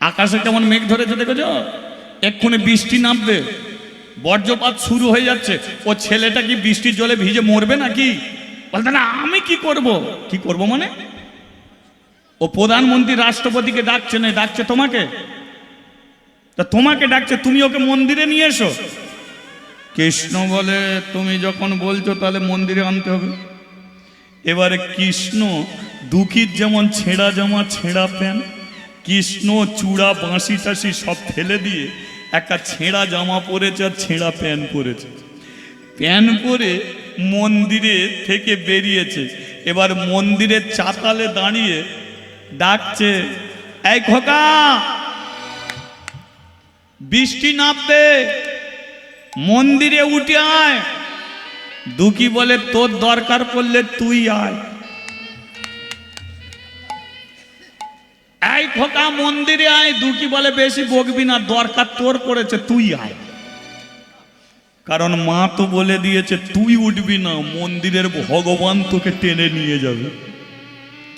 আকাশে কেমন মেঘ ধরেছে দেখেছ, এক্ষুনি বৃষ্টি নামবে, বজ্রপাত শুরু হয়ে যাচ্ছে। ও ছেলেটা কি বৃষ্টির জলে ভিজে মরবে নাকি? বলতে না আমি কি করব। কি করব মানে? ও প্রধানমন্ত্রী রাষ্ট্রপতিকে ডাকছে না, ডাকছে তোমাকে। তা তোমাকে ডাকছে, তুমি ওকে মন্দিরে নিয়ে এসো। কৃষ্ণ বলে তুমি যখন বলছো তাহলে মন্দিরে আনতে হবে। এবারে কৃষ্ণ দুঃখীর যেমন ছেঁড়া জামা ছেঁড়া প্যান্ট, কৃষ্ণ চূড়া বাঁশি টাশি সব ফেলে দিয়ে একটা ছেঁড়া জামা পরেছে আর ছেঁড়া প্যান্ট পরেছে। প্যান্ট পরে মন্দিরে থেকে বেরিয়েছে। এবার মন্দিরের চাতালে দাঁড়িয়ে ডাকছে, এই খোকা বৃষ্টি নামবে, মন্দিরে উঠে আয়। দুঃখী বলে তোর দরকার পড়লে তুই আয়। এই খোকা মন্দিরে আয়। দুঃখী বলে বেশি বকবি না, দরকার তোর পড়েছে তুই আয়। কারণ মা তো বলে দিয়েছে তুই উঠবি না, মন্দিরের ভগবান তোকে টেনে নিয়ে যাবে,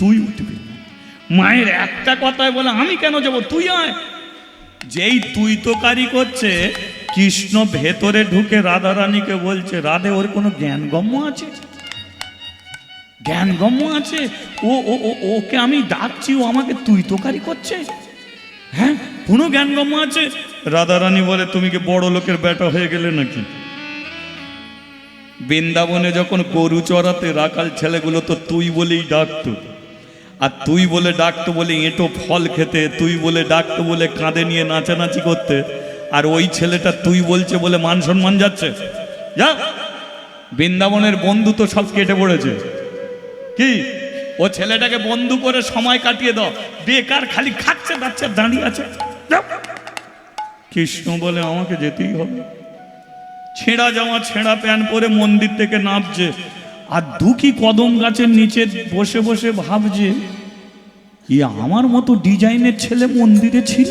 তুই উঠবি না। মায়ের একটা কথায় বলে আমি কেন যাব, তুই আয়। যেই তুই তোকারি করছে, কৃষ্ণ ভেতরে ঢুকে রাধা রানীকে বলছে, রাধে ওর কোনো জ্ঞানগম্য আছে? জ্ঞানগম্য আছে? ও ও ওকে আমি ডাকছি, ও আমাকে তুই তোকারি করছে? হ্যাঁ কোনো জ্ঞানগম্য আছে? রাধা রানী বলে তুমি কি বড় লোকের বেটা হয়ে গেলে নাকি? বৃন্দাবনে যখন গরু চড়াতে রাখাল ছেলেগুলো তো তুই বলেই ডাকতো, আর তুই বলে ডাকতো বলে এঁটো ফল খেতে, তুই বলে ডাকতো বলে কাঁধে নিয়ে নাচানাচি করতে। আর ওই ছেলেটা তুই বলছে বলে মান সম্মান যাচ্ছে। যা, বৃন্দাবনের বন্ধু তো সব কেটে পড়েছে। কি ও ছেলেটাকে বন্ধু করে সময় কাটিয়ে দাও, বেকার খালি খাচ্ছে যাচ্ছে দাঁড়িয়ে আছে। কৃষ্ণ বলে আমাকে যেতেই হবে। ছেঁড়া জামা ছেঁড়া প্যান্ট পরে মন্দির থেকে নামছে, আর দুঃখী কদম গাছের নিচে বসে বসে ভাবছে, আমার মতো ডিজাইনের ছেলে মন্দিরে ছিল,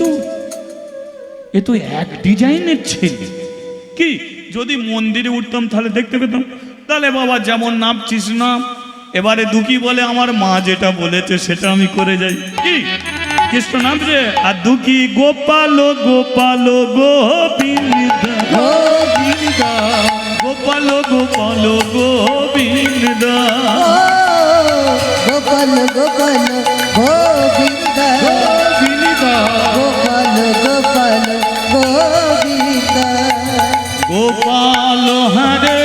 এ তো এক ডিজাইনের ছেলে। কি যদি মন্দিরে উঠতাম তাহলে দেখতে পেতাম। তাহলে বাবা যেমন নামছিস নাম। এবারে দুঃখী বলে আমার মা যেটা বলেছে সেটা আমি করে যাই। কি কৃষ্ণ নামছে, আর দুঃখী গোপাল গোপাল গোবিন্দ গোপাল গোপাল গোবিন্দ গোপাল গোপাল গোবিন্দ গোবিন্দ গোপাল গোপাল গোবিন্দ গোপাল হরে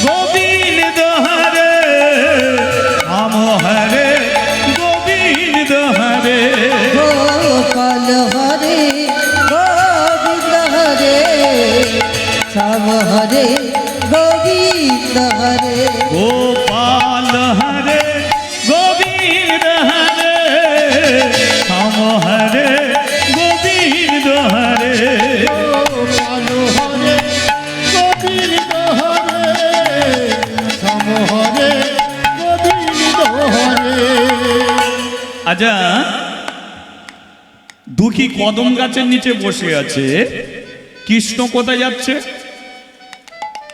গোবিন্দ হরে রাম হরে গোবিন্দ হরে গোপাল হরে গোবিন্দ হরে শ্যাম হরে গোবিন্দ হরে গোপাল হরে গোবিন্দ হরে রাম হরে গোবিন্দ হরে গোপাল হরে গোবিন্দ হরে শ্যাম হরে গোবিন্দ হরে। আচ্ছা, দুঃখী কদম গাছের নিচে বসে আছে, কৃষ্ণ কোথায় যাচ্ছে?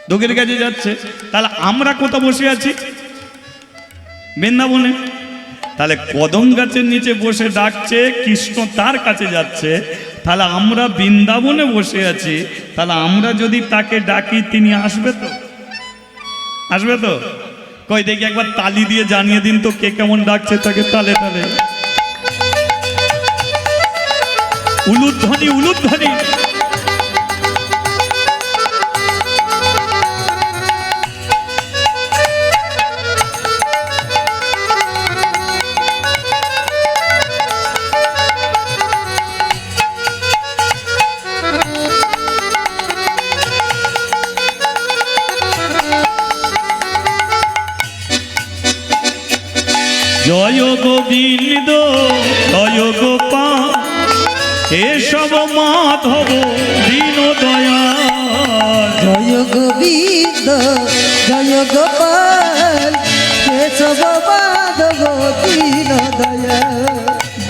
দুঃখীর কাছে যাচ্ছে। তাহলে আমরা কোথায় বসে আছি? বৃন্দাবনে। তাহলে কদম গাছের নিচে বসে ডাকছে, কৃষ্ণ তার কাছে যাচ্ছে। তাহলে আমরা বৃন্দাবনে বসে আছি। তাহলে আমরা যদি তাকে ডাকি তিনি আসবে তো? আসবে তো? কই দেখি একবার তালি দিয়ে জানিয়ে দিন তো কে কেমন ডাকছে তাকে। তালে তালে উলুধ্বনি উলুধ্বনি। জয় গোবিন্দ জয় গোপাল এসব মাধব দীন দয়াল। জয় গোবিন্দ জয় গোপাল কেশব মাধব দীন দয়াল।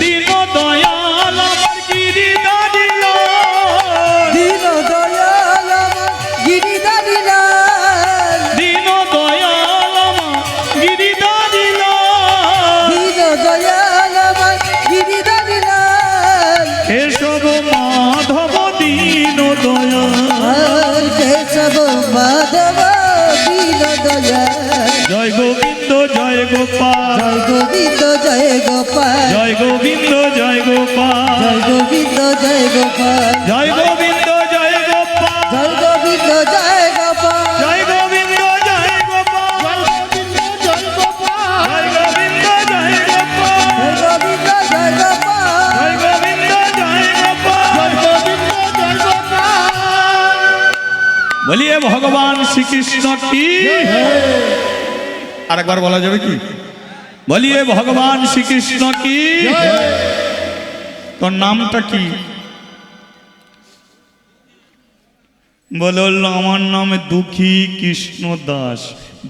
দীন দয়াল আমার গিরিধারী লাল। দীন দয়াল আমার গিরিধারী লাল। দীন দয়াল আমার গিরিধারী লাল। দীন দয়াল আমার গিরিধারী লাল। কেশব মাধব দীন দয়াল, কেশব মাধব দীন দয়াল, জয় গোবিন্দ জয় গোপাল, জয় গোবিন্দ জয় গোপাল, জয় গোবিন্দ জয় গোপাল, জয় গোবিন্দ জয় গোপাল, জয় গোবিন্দ জয় গোপাল, জয় গোবিন্দ জয় গোপাল, জয় গোবিন্দ জয় গোপাল, জয় গোপাল, জয় গোবিন্দ জয় গোপাল, জয় গোবিন্দ জয় গোপাল, জয় গোবিন্দ জয় গোপাল। জয় গোবিন্দ জয় গোপাল। বলিয়ে ভগবান শ্রীকৃষ্ণ কি। আরেকবার বলা যাবে কি? বলিয়ে ভগবান শ্রীকৃষ্ণ কি। তোর নামটা কি? বলল আমার নাম দুঃখী কৃষ্ণ দাস।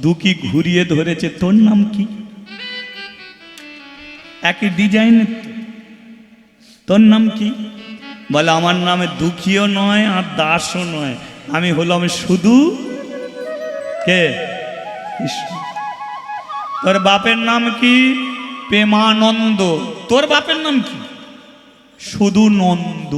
দুঃখী ঘুরিয়ে ধরেছে, তোর নাম কি? একই ডিজাইন। তোর নাম কি? বলে আমার নামে দুঃখীও নয় আর দাসও নয়, আমি হলাম শুধু কে কৃষ্ণ। তোর বাপের নাম কি? প্রেমানন্দ। তোর বাপের নাম কি? শুধু নন্দ।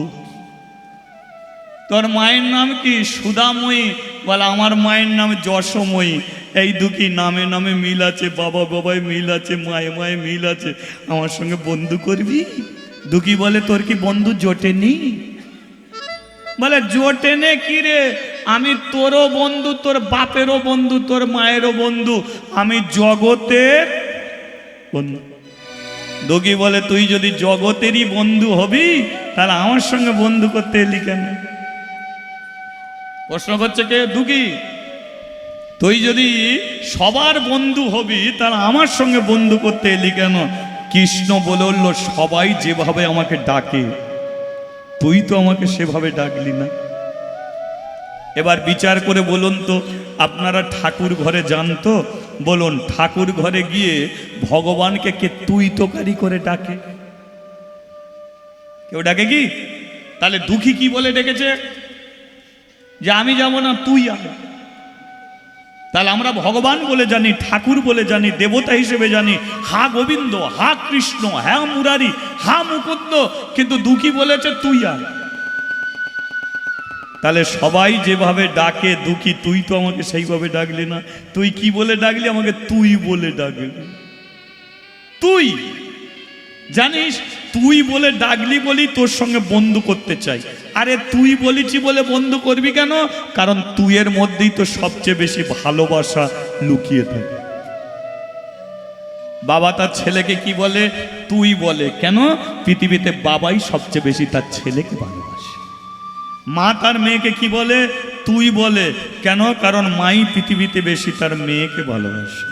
তোর মায়ের নাম কি? সুধাময়ী। বলে আমার মায়ের নাম যশোময়ী। এই দুঃখী নামে নামে মিল আছে, বাবা বাবায় মিল আছে, মায়ে মায়ে মিল আছে, আমার সঙ্গে বন্ধু করবি? দুঃখী বলে তোর কি বন্ধু জোটেনি? বলে জোটেনে কি রে, আমি তোরও বন্ধু, তোর বাপেরও বন্ধু, তোর মায়েরও বন্ধু, আমি জগতের বন্ধু। দুঃখী বলে তুই যদি জগতেরই বন্ধু হবি তাহলে আমার সঙ্গে বন্ধু করতে এলি কেন? প্রশ্ন করছে কে? দুঃখী। তুই যদি সবার বন্ধু হবি তাহলে আমার সঙ্গে বন্ধু করতে এলি কেন? কৃষ্ণ বলল সবাই যেভাবে আমাকে ডাকে তুই তো আমাকে সেভাবে ডাকলি না। এবার বিচার করে বলুন তো, আপনারা ঠাকুর ঘরে যান তো, বলুন ঠাকুর ঘরে গিয়ে ভগবানকে কে তুই তোকারি করে ডাকে? কেউ ডাকে কি? তাহলে দুঃখী কি বলে ডেকেছে? যে আমি যাব না, তুই আয়। তাহলে আমরা ভগবান বলে জানি, ঠাকুর বলে জানি, দেবতা হিসেবে জানি, হা গোবিন্দ, হা কৃষ্ণ, হ্যাঁ মুরারি, হা মুকুন্দ, কিন্তু দুঃখী বলেছে তুই আয়। তাহলে সবাই যেভাবে ডাকে দুঃখী, তুই তো আমাকে সেইভাবে ডাকলি না। তুই কি বলে ডাকলি? আমাকে তুই বলে ডাকলি। তুই জানিস, তুই বলে ডাকলি বলি তোর সঙ্গে বন্ধু করতে চাই। আরে তুই বলেছি বলে বন্ধু করবি কেন? কারণ তুইয়ের মধ্যেই তো সবচেয়ে বেশি ভালোবাসা লুকিয়ে থাকে। বাবা তার ছেলেকে কি বলে? তুই বলে। কেন? পৃথিবীতে বাবাই সবচেয়ে বেশি তার ছেলেকে ভালোবাসে। মা তার মেয়েকে কি বলে? তুই বলে। কেন? কারণ মাই পৃথিবীতে বেশি তার মেয়েকে ভালোবাসে।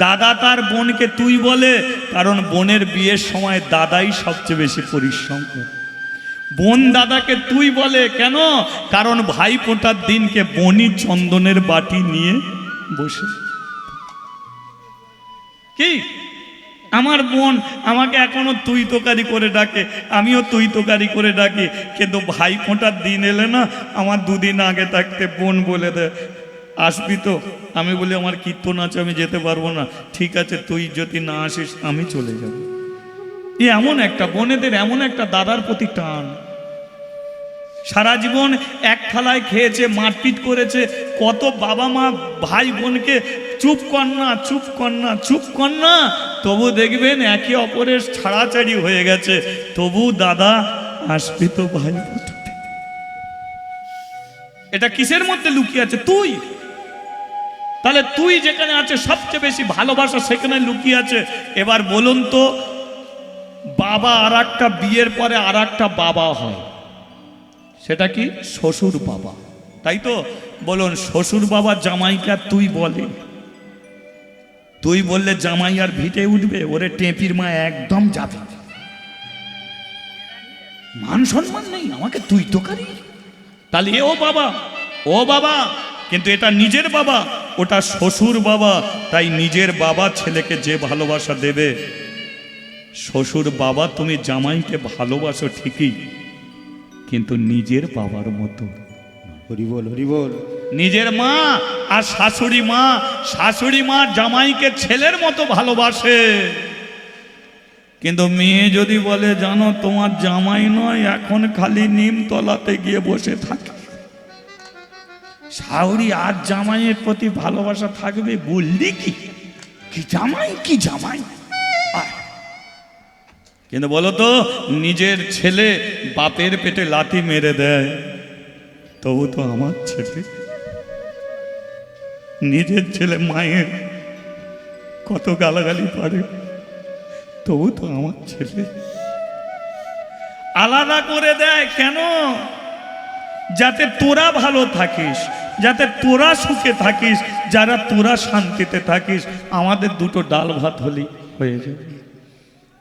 দাদা তার বোনকে তুই বলে, কারণ বোনের বিয়ের সময় দাদাই সবচেয়ে বেশি পরিশ্রম করে। বোন দাদাকে তুই বলে। কেন? কারণ ভাই ফোঁটার দিনকে বোনই চন্দনের বাটি নিয়ে বসে। কি আমার বোন আমাকে এখনো তুই তোকারি করে ডাকে, আমিও তুই তোকারি করে ডাকি, কিন্তু ভাই ফোঁটার দিন এলে না, আমার দুদিন আগে থাকতে বোন বলে দেয় আসবি তো? আমি বলি আমার কীর্তন আছে, আমি যেতে পারবো না। ঠিক আছে, তুই যদি না আসিস আমি চলে যাব। এমন একটা বোনেদের, এমন একটা দাদার প্রতি টান। সারা জীবন এক থালায় খেয়েছে, মারপিট করেছে, কত বাবা মা ভাই বোনকে চুপ কর না, চুপ কর না, চুপ কর না, তবু দেখবেন একে অপরের ছাড়াছাড়ি হয়ে গেছে, তবু দাদা আসবি তো ভাই? এটা কিসের মধ্যে লুকিয়ে আছে? তুই। তাহলে তুই যেখানে আছে সবচেয়ে বেশি ভালোবাসা সেখানে লুকিয়ে আছে। এবার বলুন তো, বাবা আর একটা বিয়ের পরে আর একটা বাবা হয়, সেটা কি? শ্বশুর বাবা, তাই তো? বলুন শ্বশুর বাবা জামাইকে আর তুই বলে? তুই বললে জামাই আর ভিটে উঠবে? ওরে টেপির মা একদম যাবে, মান সম্মান নেই, আমাকে তুই তোকারি। তাহলে ও বাবা, ও বাবা, কিন্তু এটা নিজের বাবা, ওটা শ্বশুর বাবা। তাই নিজের বাবা ছেলেকে যে ভালোবাসা দেবে, শ্বশুর বাবা তুমি জামাইকে ভালোবাসো ঠিকই, কিন্তু নিজের বাবার মতো। হরি বল, হরি বল। নিজের মা আর শাশুড়ি মা, শাশুড়ি মা জামাইকে ছেলের মতো ভালোবাসে, কিন্তু মেয়ে যদি বলে জানো তোমার জামাই নয়, এখন খালি নিমতলাতে গিয়ে বসে থাকে, শাওরি আর জামাইয়ের প্রতি ভালোবাসা থাকবে? বললি কি কি জামাই কি জামাই। আয়। কিন্তু বলো তো, নিজের ছেলে বাপের পেটে লাথি মেরে দেয়, তবু তো আমার ছেলে। নিজের ছেলে মায়ের কত গালাগালি পারে, তবু তো আমার ছেলে। আলাদা করে দেয় কেন? যাতে তোরা ভালো থাকিস, যাতে তোরা সুখে থাকিস, যারা তোরা শান্তিতে থাকিস। আমাদের দুটো ডাল ভাত হলেই হয়ে যাবে।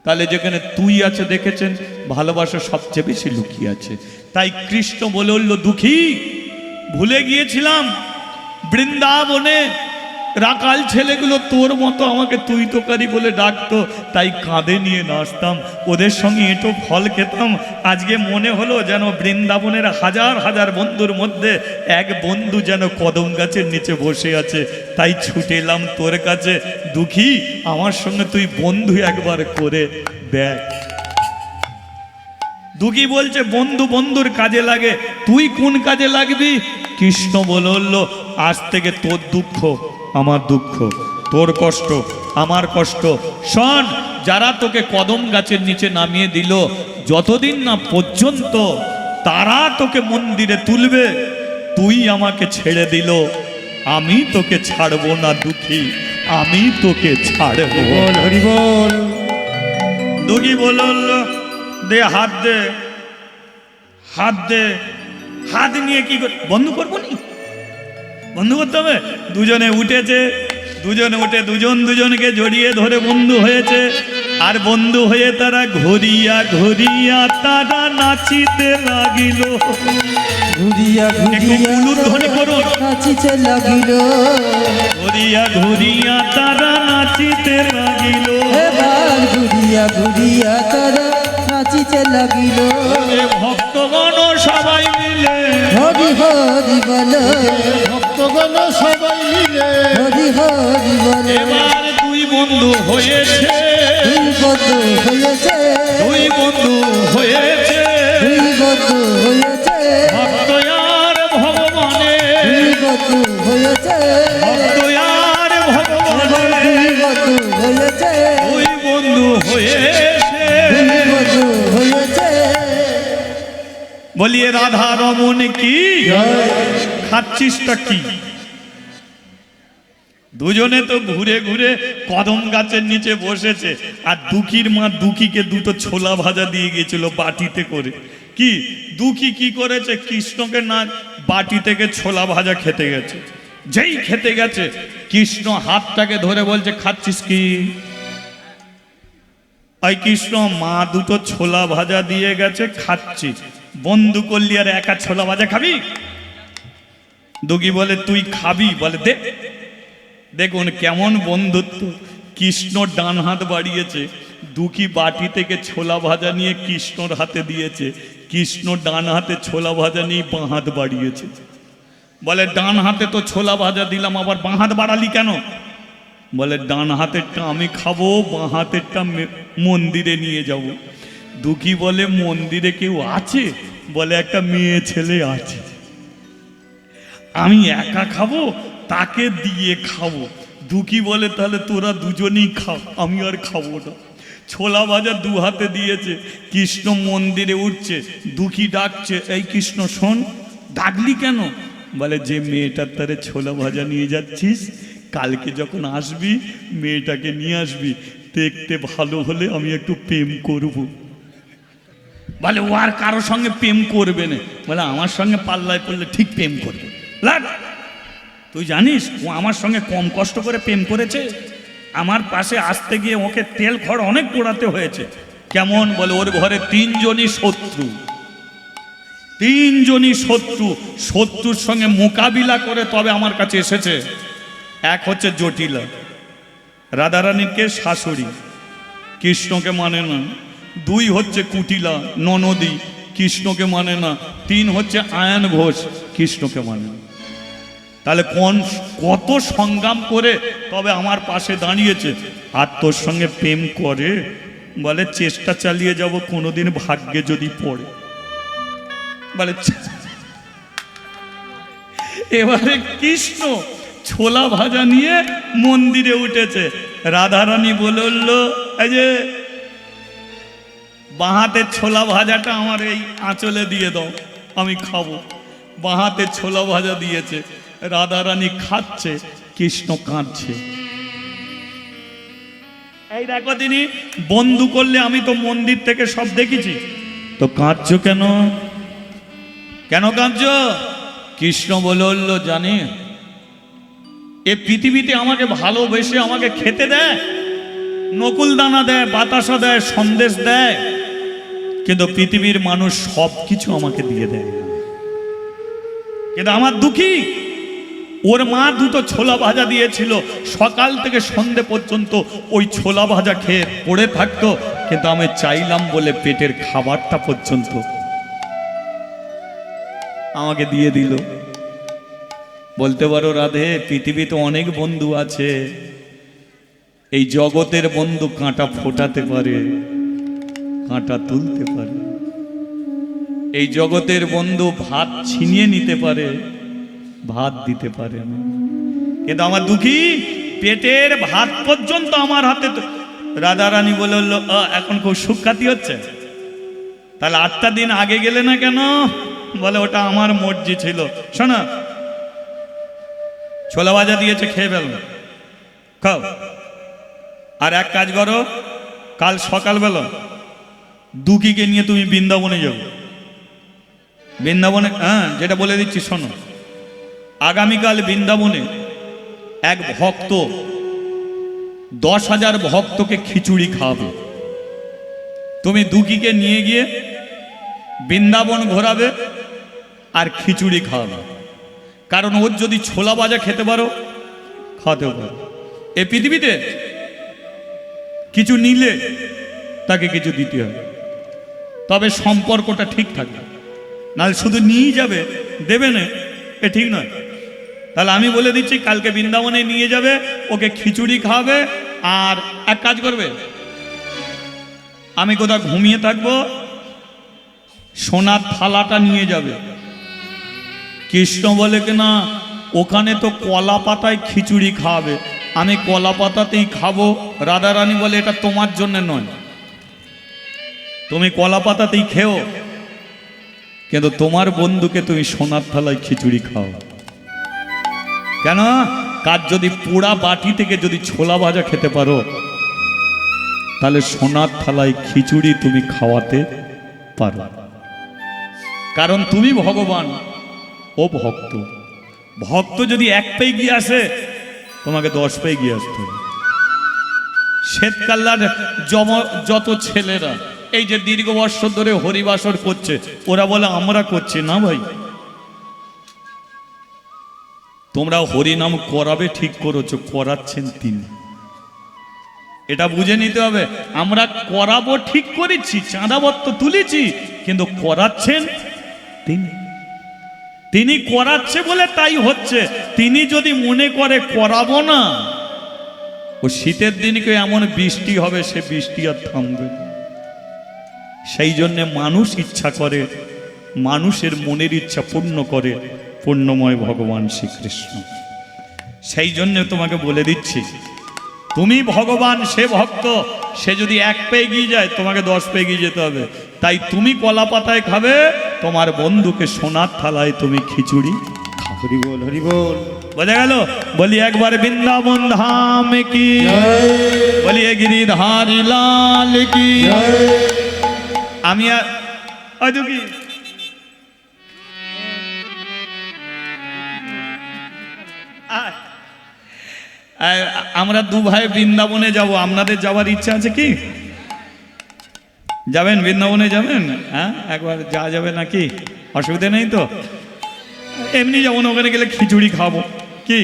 তাহলে যেখানে তুই আছে দেখেছেন, ভালোবাসা সবচেয়ে বেশি লুকিয়ে আছে। তাই কৃষ্ণ বলে উঠল, দুঃখী ভুলে গিয়েছিলাম বৃন্দাবনে রাকাল ছেলেগুলো তোর মতো আমাকে তুই তোকারি বলে ডাকতো, তাই কাঁধে নিয়ে নাচতাম, ওদের সঙ্গে এঁটো ফল খেতাম। আজকে মনে হলো যেন বৃন্দাবনের হাজার হাজার বন্ধুর মধ্যে এক বন্ধু যেন কদম গাছের নিচে বসে আছে, তাই ছুটে এলাম তোর কাছে। দুঃখী, আমার সঙ্গে তুই বন্ধু একবার করে দেখ। দুঃখী বলছে, বন্ধু বন্ধুর কাজে লাগে, তুই কোন কাজে লাগবি? কৃষ্ণ বলল, আজ থেকে তোর দুঃখ আমার দুঃখ, তোর কষ্ট আমার কষ্ট। শোন, যারা তোকে কদম গাছের নিচে নামিয়ে দিল, যতদিন না পর্যন্ত তারা তোকে মন্দিরে তুলবে, তুই আমাকে ছেড়ে দিল, আমি তোকে ছাড়বো না দুঃখী, আমি তোকে ছাড়বো। বল হরি বল। দুঃখী বলল, দে হাত দে, হাত দে। হাত নিয়ে কি বন্ধ করবো নি? বন্ধু করতে হবে। দুজনে উঠেছে, দুজনে উঠে দুজন দুজনকে জড়িয়ে ধরে বন্ধু হয়েছে। আর বন্ধু হয়ে তারা ঘুরিয়া ঘুরিয়া তারা নাচিতে লাগিল। ঘুরিয়া একটু উলুধ্বনি করুন। নাচিতে লাগিল, ঘুরিয়া ঘুরিয়া তারা নাচিতে লাগিল। এবার ঘুরিয়া ঘুরিয়া তারা নাচিতে লাগিল। এ ভক্তগণ সবাই মিলে, হরি হরি বল, ভক্তগণ সবাই মিলে হরি হরি বল। এবার দুই বন্ধু হয়েছে, দুই বন্ধু হয়েছে, দুই বন্ধু হয়েছে, দুই বন্ধু হয়েছে, ভক্ত আর ভগবানে, দুই বন্ধু হয়েছে, ভক্ত আর ভগবানে, দুই বন্ধু হয়েছে, দুই বন্ধু হয়েছে। দুই বন্ধু হয়েছে। বলিয়ে রাধা রমন কি, খাচ্ছিসটা কি? দুজনে তো ঘুরে ঘুরে কদম গাছের নিচে বসেছে। আর দুঃখীর মা দুঃখীকে দুটো ছোলা ভাজা দিয়ে গিয়েছিল বাটিতে করে। কি দুঃখী কি করেছে? কৃষ্ণকে না বাটি থেকে ছোলা ভাজা খেতে গেছে। যেই খেতে গেছে, কৃষ্ণ হাতটাকে ধরে বলছে, খাচ্ছিস কি? ওই কৃষ্ণ, মা দুটো ছোলা ভাজা দিয়ে গেছে, খাচ্ছি। বন্ধু করলি আর একা ছোলা ভাজা খাবি? দুঃখী বলে, তুই খাবি? বলে, দে। দেখুন কেমন বন্ধুত্ব। কৃষ্ণ ডান হাত বাড়িয়েছে, দুঃখী বাটি থেকে ছোলা ভাজা নিয়ে কৃষ্ণর হাতে দিয়েছে। কৃষ্ণ ডান হাতে ছোলা ভাজা নিয়ে বাঁ হাত বাড়িয়েছে। বলে, ডান হাতে তো ছোলা ভাজা দিলাম, আবার বাঁ হাত বাড়ালি কেন? বলে, ডান হাতেরটা আমি খাবো, বাঁ হাতেরটা মন্দিরে নিয়ে যাব। দুঃখী বলে, মন্দিরে কেউ আছে? বলে, একটা মেয়ে ছেলে আছে। আমি একা খাবো, তাকে দিয়ে খাবো। দুঃখী বলে, তাহলে তোরা দুজনেই খা, আমি আর খাবো না। ছোলা ভাজা দু হাতে দিয়েছে। কৃষ্ণ মন্দিরে উঠছে, দুঃখী ডাকছে, এই কৃষ্ণ শোন। ডাকলি কেন? বলে, যে মেয়েটার তারে ছোলা ভাজা নিয়ে যাচ্ছিস, কালকে যখন আসবি মেয়েটাকে নিয়ে আসবি, দেখতে ভালো হলে আমি একটু প্রেম করব। বলে, ও আর কারোর সঙ্গে প্রেম করবে না। বলে, আমার সঙ্গে পাল্লায় পড়লে ঠিক প্রেম করবে। লাগ, তুই জানিস ও আমার সঙ্গে কম কষ্ট করে প্রেম করেছে? আমার পাশে আসতে গিয়ে ওকে তেল খড় অনেক পোড়াতে হয়েছে। কেমন? বলে, ওর ঘরে তিনজনই শত্রু, তিনজনই শত্রু। শত্রুর সঙ্গে মোকাবিলা করে তবে আমার কাছে এসেছে। এক হচ্ছে জটিলা, রাধারানীকে শাশুড়ি, কৃষ্ণকে মানে না। দুই হচ্ছে কুটিলা, ননদী, কৃষ্ণকে মানে না। তিন হচ্ছে আয়ন ঘোষ, কৃষ্ণকে মানে না। তাহলে কত সংগ্রাম করে তবে আমার পাশে দাঁড়িয়েছে। আর তোর সঙ্গে প্রেম করে? বলে চেষ্টা চালিয়ে যাব, কোনোদিন ভাগ্যে যদি পড়ে। বলে এবারে কৃষ্ণ ছোলা ভাজা নিয়ে মন্দিরে উঠেছে। রাধারানী বলে উঠলো, এই যে বাঁহাতের ছোলা ভাজাটা আমার এই আঁচলে দিয়ে দাও, আমি খাবো। বাঁহাতে ছোলা ভাজা দিয়েছে, রাধারানী খাচ্ছে, কৃষ্ণ কাঁদছে। এই দেখো তিনি বন্ধু করলে, আমি তো মন্দির থেকে সব দেখেছি। তো কাঁদছো কেন? কেন কাঁদছো? কৃষ্ণ বলল, জানি এ পৃথিবীতে আমাকে ভালোবেসে আমাকে খেতে দেয়, নকুল দানা দেয়, বাতাসা দেয়, সন্দেশ দেয়, কিন্তু পৃথিবীর মানুষ সব কিছু আমাকে দিয়ে দেয়। কিন্তু আমার দুঃখী, ওর মা দুটো ছোলা ভাজা দিয়েছিল, সকাল থেকে সন্ধে পর্যন্ত ওই ছোলা ভাজা খেয়ে পড়ে থাকতো, কিন্তু আমি চাইলাম বলে পেটের খাবারটা পর্যন্ত আমাকে দিয়ে দিল। বলতে পারো রাধে, পৃথিবীতে অনেক বন্ধু আছে, এই জগতের বন্ধু কাঁটা ফোটাতে পারে, কাঁটা তুলতে পারে। এই জগতের বন্ধু ভাত ছিনিয়ে নিতে পারে, ভাত দিতে পারে না। কিন্তু আমার দুঃখী, পেটের ভাত পর্যন্ত আমার হাতে। রাধারানী বলে এখন খুব সুখ্যাতি হচ্ছে, তাহলে 8টা দিন আগে গেলে না কেন? বলে ওটা আমার মর্জি ছিল। শোনা, ছোলা ভাজা দিয়েছে, খেয়ে ফেল, খাও। আর এক কাজ করো, কাল সকালবেলা দুঃখীকে নিয়ে তুমি বৃন্দাবনে যাও। বৃন্দাবনে, যেটা বলে দিচ্ছি শোনো, আগামীকাল বৃন্দাবনে এক ভক্ত 10,000 ভক্তকে খিচুড়ি খাওয়াবে। তুমি দুঃখীকে নিয়ে গিয়ে বৃন্দাবন ঘোরাবে আর খিচুড়ি খাওয়াবে। কারণ ওর যদি ছোলা ভাজা খেতে পারো, খাওয়াতেও পারো। এ পৃথিবীতে কিছু নিলে তাকে কিছু দিতে হবে, তবে সম্পর্কটা ঠিক থাকবে। নাহলে শুধু নিয়ে যাবে, দেবে না, এ ঠিক নয়। তাহলে আমি বলে দিচ্ছি, কালকে বৃন্দাবনে নিয়ে যাবে, ওকে খিচুড়ি খাওয়াবে। আর এক কাজ করবে, আমি কোথাও ঘুমিয়ে থাকবো, সোনার থালাটা নিয়ে যাবে। কৃষ্ণ বলে কিনা, ওখানে তো কলা পাতায় খিচুড়ি খাওয়াবে, আমি কলা পাতাতেই খাবো। রাধারানী বলে, এটা তোমার জন্য নয়, তুমি কলা পাতাতেই খেও, কিন্তু তোমার বন্ধুকে তুমি সোনার থালায় খিচুড়ি খাও। কেন? কার যদি পোড়া বাটি থেকে যদি ছোলা ভাজা খেতে পারো, তাহলে সোনার থালায় খিচুড়ি তুমি খাওয়াতে পারো। কারণ তুমি ভগবান, ও ভক্ত। ভক্ত যদি 1 পায়ে গিয়ে আসে, তোমাকে 10 পায়ে গিয়ে আসতে হবে। শ্বেতকাল্লার যত ছেলেরা এই যে দীর্ঘ বৎসর ধরে হরিবাসর করছে, ওরা বলে আমরা করছি না। ভাই, তোমরা হরিনাম করাবে ঠিক করেছো, করাচ্ছেন তিনি, এটা বুঝে নিতে হবে। আমরা করাবো ঠিক করেছি, চাঁদাবত্ত তুলেছি, কিন্তু করাচ্ছেন তিনি। তিনি করাচ্ছে বলে তাই হচ্ছে। তিনি যদি মনে করে করাবো না, ও শীতের দিনকে এমন বৃষ্টি হবে, সে বৃষ্টি আর থামবে। সেই জন্যে মানুষ ইচ্ছা করে, মানুষের মনের ইচ্ছা পূর্ণ করে পূর্ণময় ভগবান শ্রীকৃষ্ণ। সেই জন্য তোমাকে বলে দিচ্ছি, তুমি ভগবান, সে ভক্ত। সে যদি 1 পায়ে এগিয়ে যায়, তোমাকে 10 পায়ে এগিয়ে যেতে হবে। তাই তুমি কলা পাতায় খাবে, তোমার বন্ধুকে সোনার থালায় তুমি খিচুড়ি খাও। হরি বল, হরি বল। বোঝা গেল? বলি একবার বৃন্দাবন ধাম কি, বলিয়ে গিরিধারী লাল কি। আমি কি আমরা 2 ভাই বৃন্দাবনে যাব। আপনাদের যাওয়ার ইচ্ছা আছে কি? যাবেন বৃন্দাবনে? যাবেন? হ্যাঁ, একবার যাবে নাকি? অসুবিধা নেই তো? এমনি যাবো না, ওখানে গেলে খিচুড়ি খাবো কি?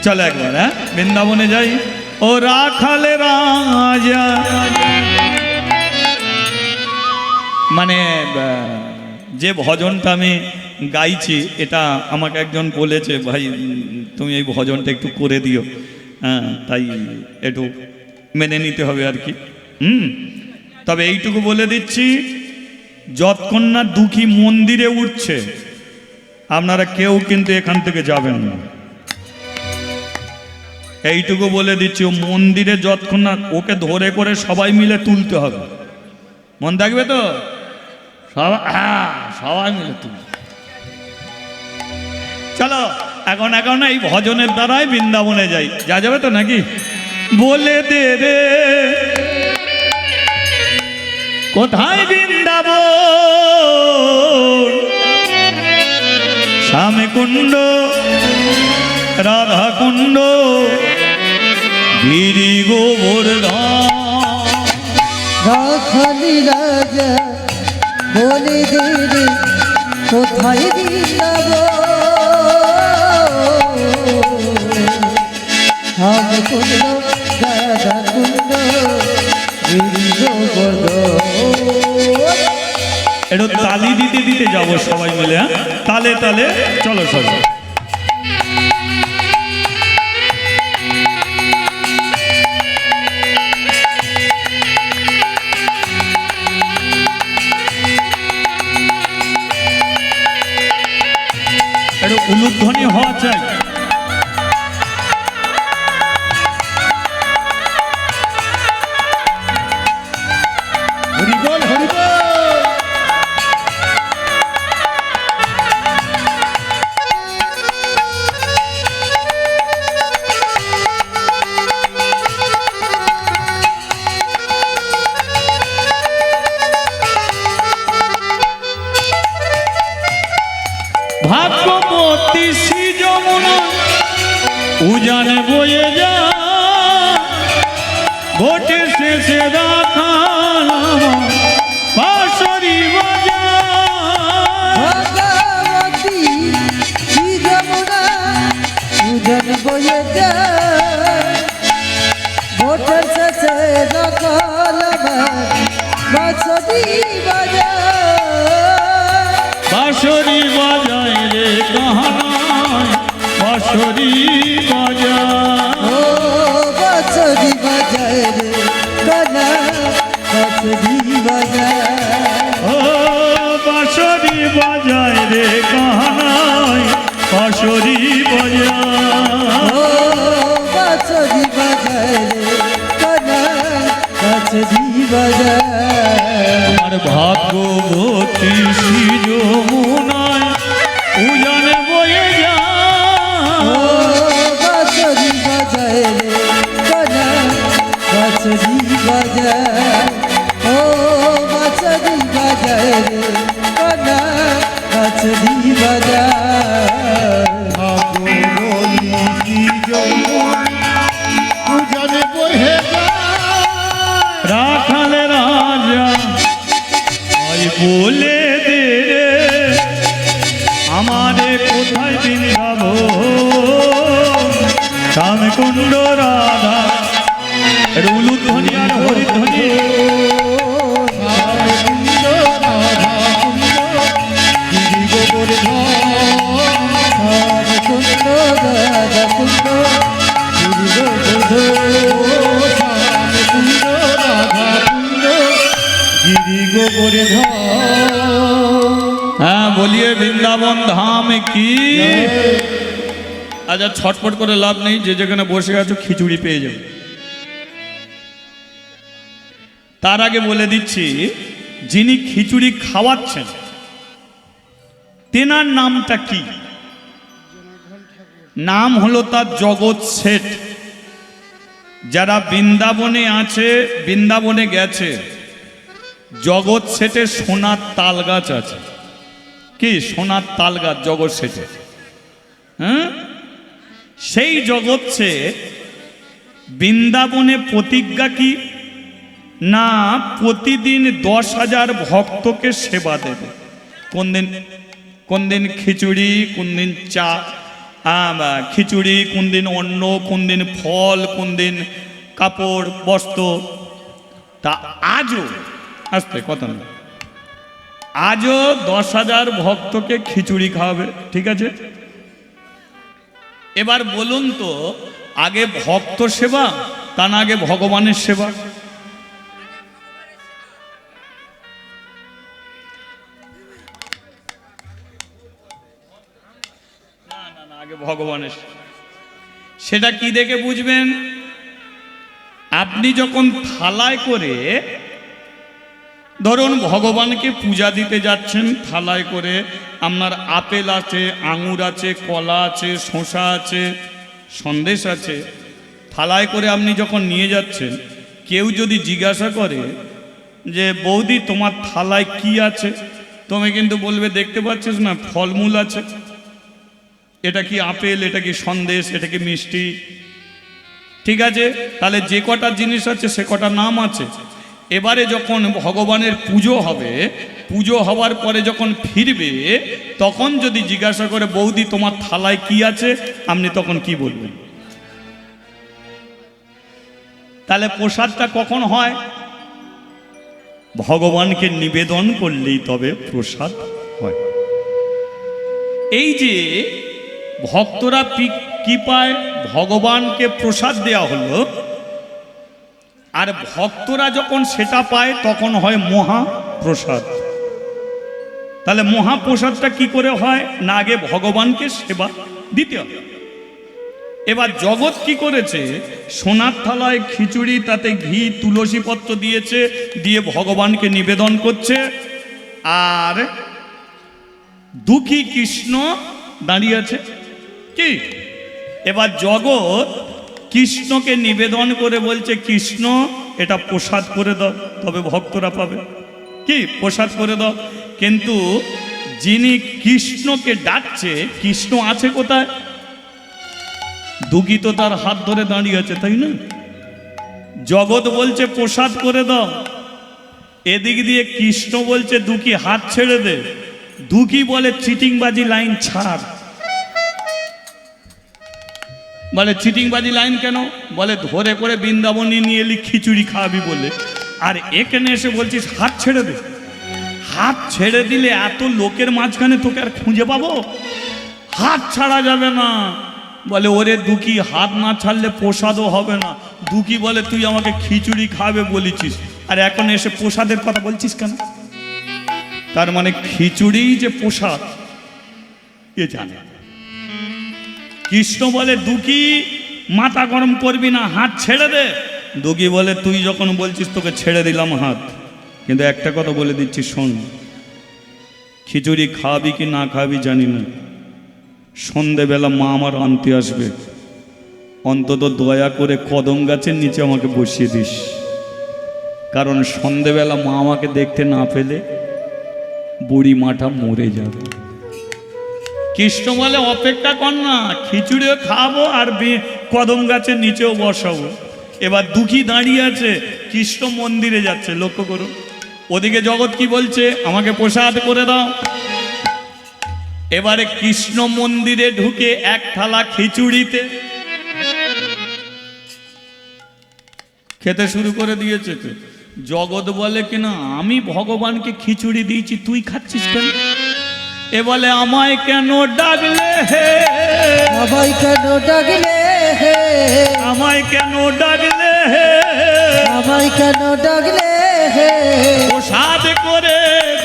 চলো একবার, হ্যাঁ, বৃন্দাবনে যাই। ও রাখালে রাজা, মানে যে ভজনটা আমি গাইছি, এটা আমাকে একজন বলেছে, ভাই তুমি এই ভজনটা একটু করে দিও। হ্যাঁ, তাই একটু মেনে নিতে হবে আর কি। তবে এইটুকু বলে দিচ্ছি, যতক্ষণ না দুঃখী মন্দিরে উঠছে আপনারা কেউ কিন্তু এখান থেকে যাবেন না। এইটুকু বলে দিচ্ছি, ও মন্দিরে যতক্ষণ না ওকে ধরে করে সবাই মিলে তুলতে হবে। মন থাকবে তো? সবাই মিলে তুলবে। চলো এখন এই ভজনের দ্বারাই বৃন্দাবনে যাই। যা যাবে তো নাকি? বলে দে রে কোথায় বৃন্দাবন, শ্যামে কুণ্ড রাধা কুণ্ড গিরি গোবর্ধন। রাখালি রাজা বলে দে রে কোথায় বৃন্দাবন, হাম কুণ্ড রাধা কুণ্ড গিরি গোবর্ধন। একটু তালি দিতে দিতে যাবো সবাই মিলে, হ্যাঁ? তালে তালে চলো সবাই। একটু উলুধ্বনি হওয়া চাই। হরিবল হরিবল। ভাগ্যবতী শ্রী যমুনা উজানে বয়ে যা, ভোটে শেষে রাখালাম বাঁশরি বাজা। ভগবতী শ্রী যমুনা উজন বয়ে যায়, ভোটের শেষে রাখাল বাঁশরি বাজায়। বাঁশরি বাজায় রে কাহানায় বাঁশরি বাজায়। ও বাঁশরি বাজায় রে কানা বাঁশরি বাজায়। ও বাঁশরি বাজায় রে কাহানায় বাঁশরি বাজায়। ও বাঁশরি বাজায় রে কানা বাঁশরি বাজায়। আমার ভাগ্যবতী শ্রী যমুনায় উজানে বয়ে যা, ও বাঁশরি বাজায় রে কানা বাঁশরি বাজায়। ও বাঁশরি বাজায় রে কানা বাঁশরি বাজায়। ভাগবতী যমুনা উজানে বহে যায়। রাখাল রাজা ভাই বলে দে রে আমারে কোথায় বৃন্দাবন, শ্যাম কুণ্ড রাধা। উলুধ্বনি আর হরিধ্বনি। কুণ্ড রাধা কুণ্ড গিরি গোবর্ধন। কুণ্ড রাধা কুণ্ড গিরি গোবর্ধন। কুণ্ড রাধা কুণ্ড গিরি গোবর্ধন। হ্যাঁ বলিয়ে বৃন্দাবন ধাম কি। আচ্ছা ছটপট করে লাভ নেই, যে যেখানে বসে আছো খিচুড়ি পেয়ে যাবে। তার আগে বলে দিচ্ছি, যিনি খিচুড়ি খাওয়াচ্ছেন তেনার নামটা কি? নাম হলো তার জগৎ শেঠ। যারা বৃন্দাবনে আছে, বৃন্দাবনে গেছে, জগৎ শেঠের সোনার তাল গাছ আছে। কি সোনার তাল গাছ জগৎ শেঠের? হ্যাঁ, সেই জগৎ শেঠ বৃন্দাবনে প্রতিজ্ঞা কি না, প্রতিদিন 10,000 ভক্তকে সেবা দেবে। কোন দিন খিচুড়ি, কোন দিন চা, খিচুড়ি, কোন দিন অন্ন, কোন দিন ফল, কোন দিন কাপড় বস্ত্র। তা আজও আসতে কথা না, আজও 10,000 ভক্তকে খিচুড়ি খাওয়াবে। ঠিক আছে, এবার বলুন তো, আগে ভক্ত সেবা তা না আগে ভগবানের সেবা? আগে ভগবানের। সেটা কি দেখে বুঝবেন? আপনি যখন থালায় করে ধরুন ভগবানকে পূজা দিতে যাচ্ছেন, থালায় করে আপনার আপেল আছে, আঙুর আছে, কলা আছে, শসা আছে, সন্দেশ আছে, থালায় করে আপনি যখন নিয়ে যাচ্ছেন, কেউ যদি জিজ্ঞাসা করে যে বৌদি তোমার থালায় কি আছে, তুমি কিন্তু বলবে দেখতে পাচ্ছিস না ফলমূল আছে, এটা কি আপেল, এটা কি সন্দেশ, এটা কি মিষ্টি। ঠিক আছে, তাহলে যে কটা জিনিস আছে সে কটা নাম আছে। এবারে যখন ভগবানের পুজো হবে, পুজো হওয়ার পরে যখন ফিরবে, তখন যদি জিজ্ঞাসা করে বৌদি তোমার থালায় কি আছে, আপনি তখন কি বলবেন? তাহলে প্রসাদটা কখন হয়? ভগবানকে নিবেদন করলেই তবে প্রসাদ হয়। এই যে ভক্তরা কি পায়? ভগবানকে প্রসাদ দেওয়া হলো, আর ভক্তরা যখন সেটা পায় তখন হয় মহাপ্রসাদ। তাহলে মহাপ্রসাদটা কি করে হয় না? আগে ভগবানকে সেবা দিতে হবে। এবার জগৎ কি করেছে? সোনার থালায় খিচুড়ি, তাতে ঘি তুলসী পত্র দিয়েছে, দিয়ে ভগবানকে নিবেদন করছে, আর দুঃখী কৃষ্ণ দাঁড়িয়ে আছে কি? এবার জগৎ কৃষ্ণকে নিবেদন করে বলছে কৃষ্ণ এটা প্রসাদ করে দাও, তবে ভক্তরা পাবে। কি প্রসাদ করে দাও। কিন্তু যিনি কৃষ্ণকে ডাকছে, কৃষ্ণ আছে কোথায়? দুঃখী তো তার হাত ধরে দাঁড়িয়ে আছে, তাই না? জগৎ বলছে প্রসাদ করে দাও, এদিক দিয়ে কৃষ্ণ বলছে দুঃখী হাত ছেড়ে দে। দুঃখী বলে চিটিংবাজি লাইন ছাড়। বলে চিটিংবাজি লাইন কেন? বলে ধরে করে বৃন্দাবনী নিয়ে এলি খিচুড়ি খাওয়াবি বলে, আর এখানে এসে বলছিস হাত ছেড়ে দে। হাত ছেড়ে দিলে এত লোকের মাঝখানে তোকে আর খুঁজে পাবো? হাত ছাড়া যাবে না। বলে ওরে দুঃখী, হাত না ছাড়লে প্রসাদও হবে না। দুঃখী বলে তুই আমাকে খিচুড়ি খাবে বলেছিস, আর এখন এসে প্রসাদের কথা বলছিস কেন? তার মানে খিচুড়ি যে প্রসাদ এ জানে। কৃষ্ণ বলে দুঃখী মাথা গরম করবি না, হাত ছেড়ে দে। দুঃখী বলে তুই যখন বলছিস তোকে ছেড়ে দিলাম হাত, কিন্তু একটা কথা বলে দিচ্ছি শোন, খিচুড়ি খাওয়াবি কি না খাওয়াবি জানি না, সন্ধেবেলা মা আমার আনতে আসবে, অন্তত দয়া করে কদম গাছের নিচে আমাকে বসিয়ে দিস, কারণ সন্ধেবেলা মা আমাকে দেখতে না পেলে বুড়ি মাটা মরে যাবে। কৃষ্ণ বলে অপেক্ষা কর না, খিচুড়িও খাবো আর কদম গাছের নিচেও বসাবো। এবার দুঃখী দাঁড়িয়ে আছে, কৃষ্ণ মন্দিরে যাচ্ছে, লক্ষ্য করুন। ওদিকে জগৎ কি বলছে? আমাকে প্রসাদ করে দাও। এবারে কৃষ্ণ মন্দিরে ঢুকে এক থালা খিচুড়িতে খেতে শুরু করে দিয়েছে। তো জগৎ বলে কিনা আমি ভগবানকে খিচুড়ি দিয়েছি, তুই খাচ্ছিস কেন? এ বলে আমায় কেন ডাকলে হে, আমায় কেন ডাকলে হে, আমায় কেন ডাকলে হে, আমায় কেন ডাকলে হে, প্রসাদ করে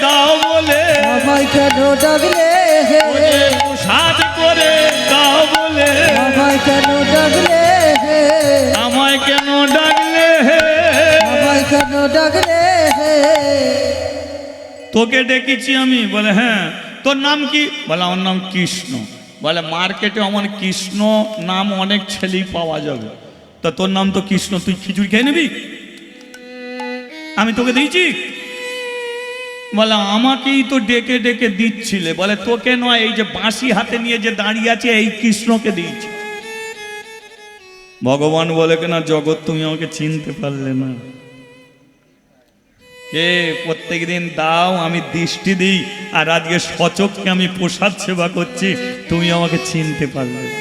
দাও বলে, আমায় কেন ডাকলে হে, প্রসাদ করে দাও বলে, আমায় কেন ডাকলে হে, আমায় কেন ডাকলে হে, আমায় কেন ডাকলে হে। তোকে ডেকেছি আমি। বলে হ্যাঁ, তোর নাম কি? বলে আমার নাম কৃষ্ণ। বলে মার্কেটে আমার কৃষ্ণ নাম অনেক ছেলেই পাওয়া যাবে, তা তোর নাম তো কৃষ্ণ, তুই খিচুড়ি খেয়ে নিবি? আমি তোকে দিয়েছি? বলে আমাকেই তো ডেকে ডেকে দিচ্ছিলে। বলে তোকে নয়, এই যে বাঁশি হাতে নিয়ে যে দাঁড়িয়ে আছে এই কৃষ্ণকে দিয়েছি। ভগবান বলে কিনা জগৎ তুমি আমাকে চিনতে পারলে না। কে প্রত্যেক দিন দাও, আমি দৃষ্টি দিই, আর আজকে সচককে আমি প্রসাদ সেবা করছি, তুমি আমাকে চিনতে পারলে না।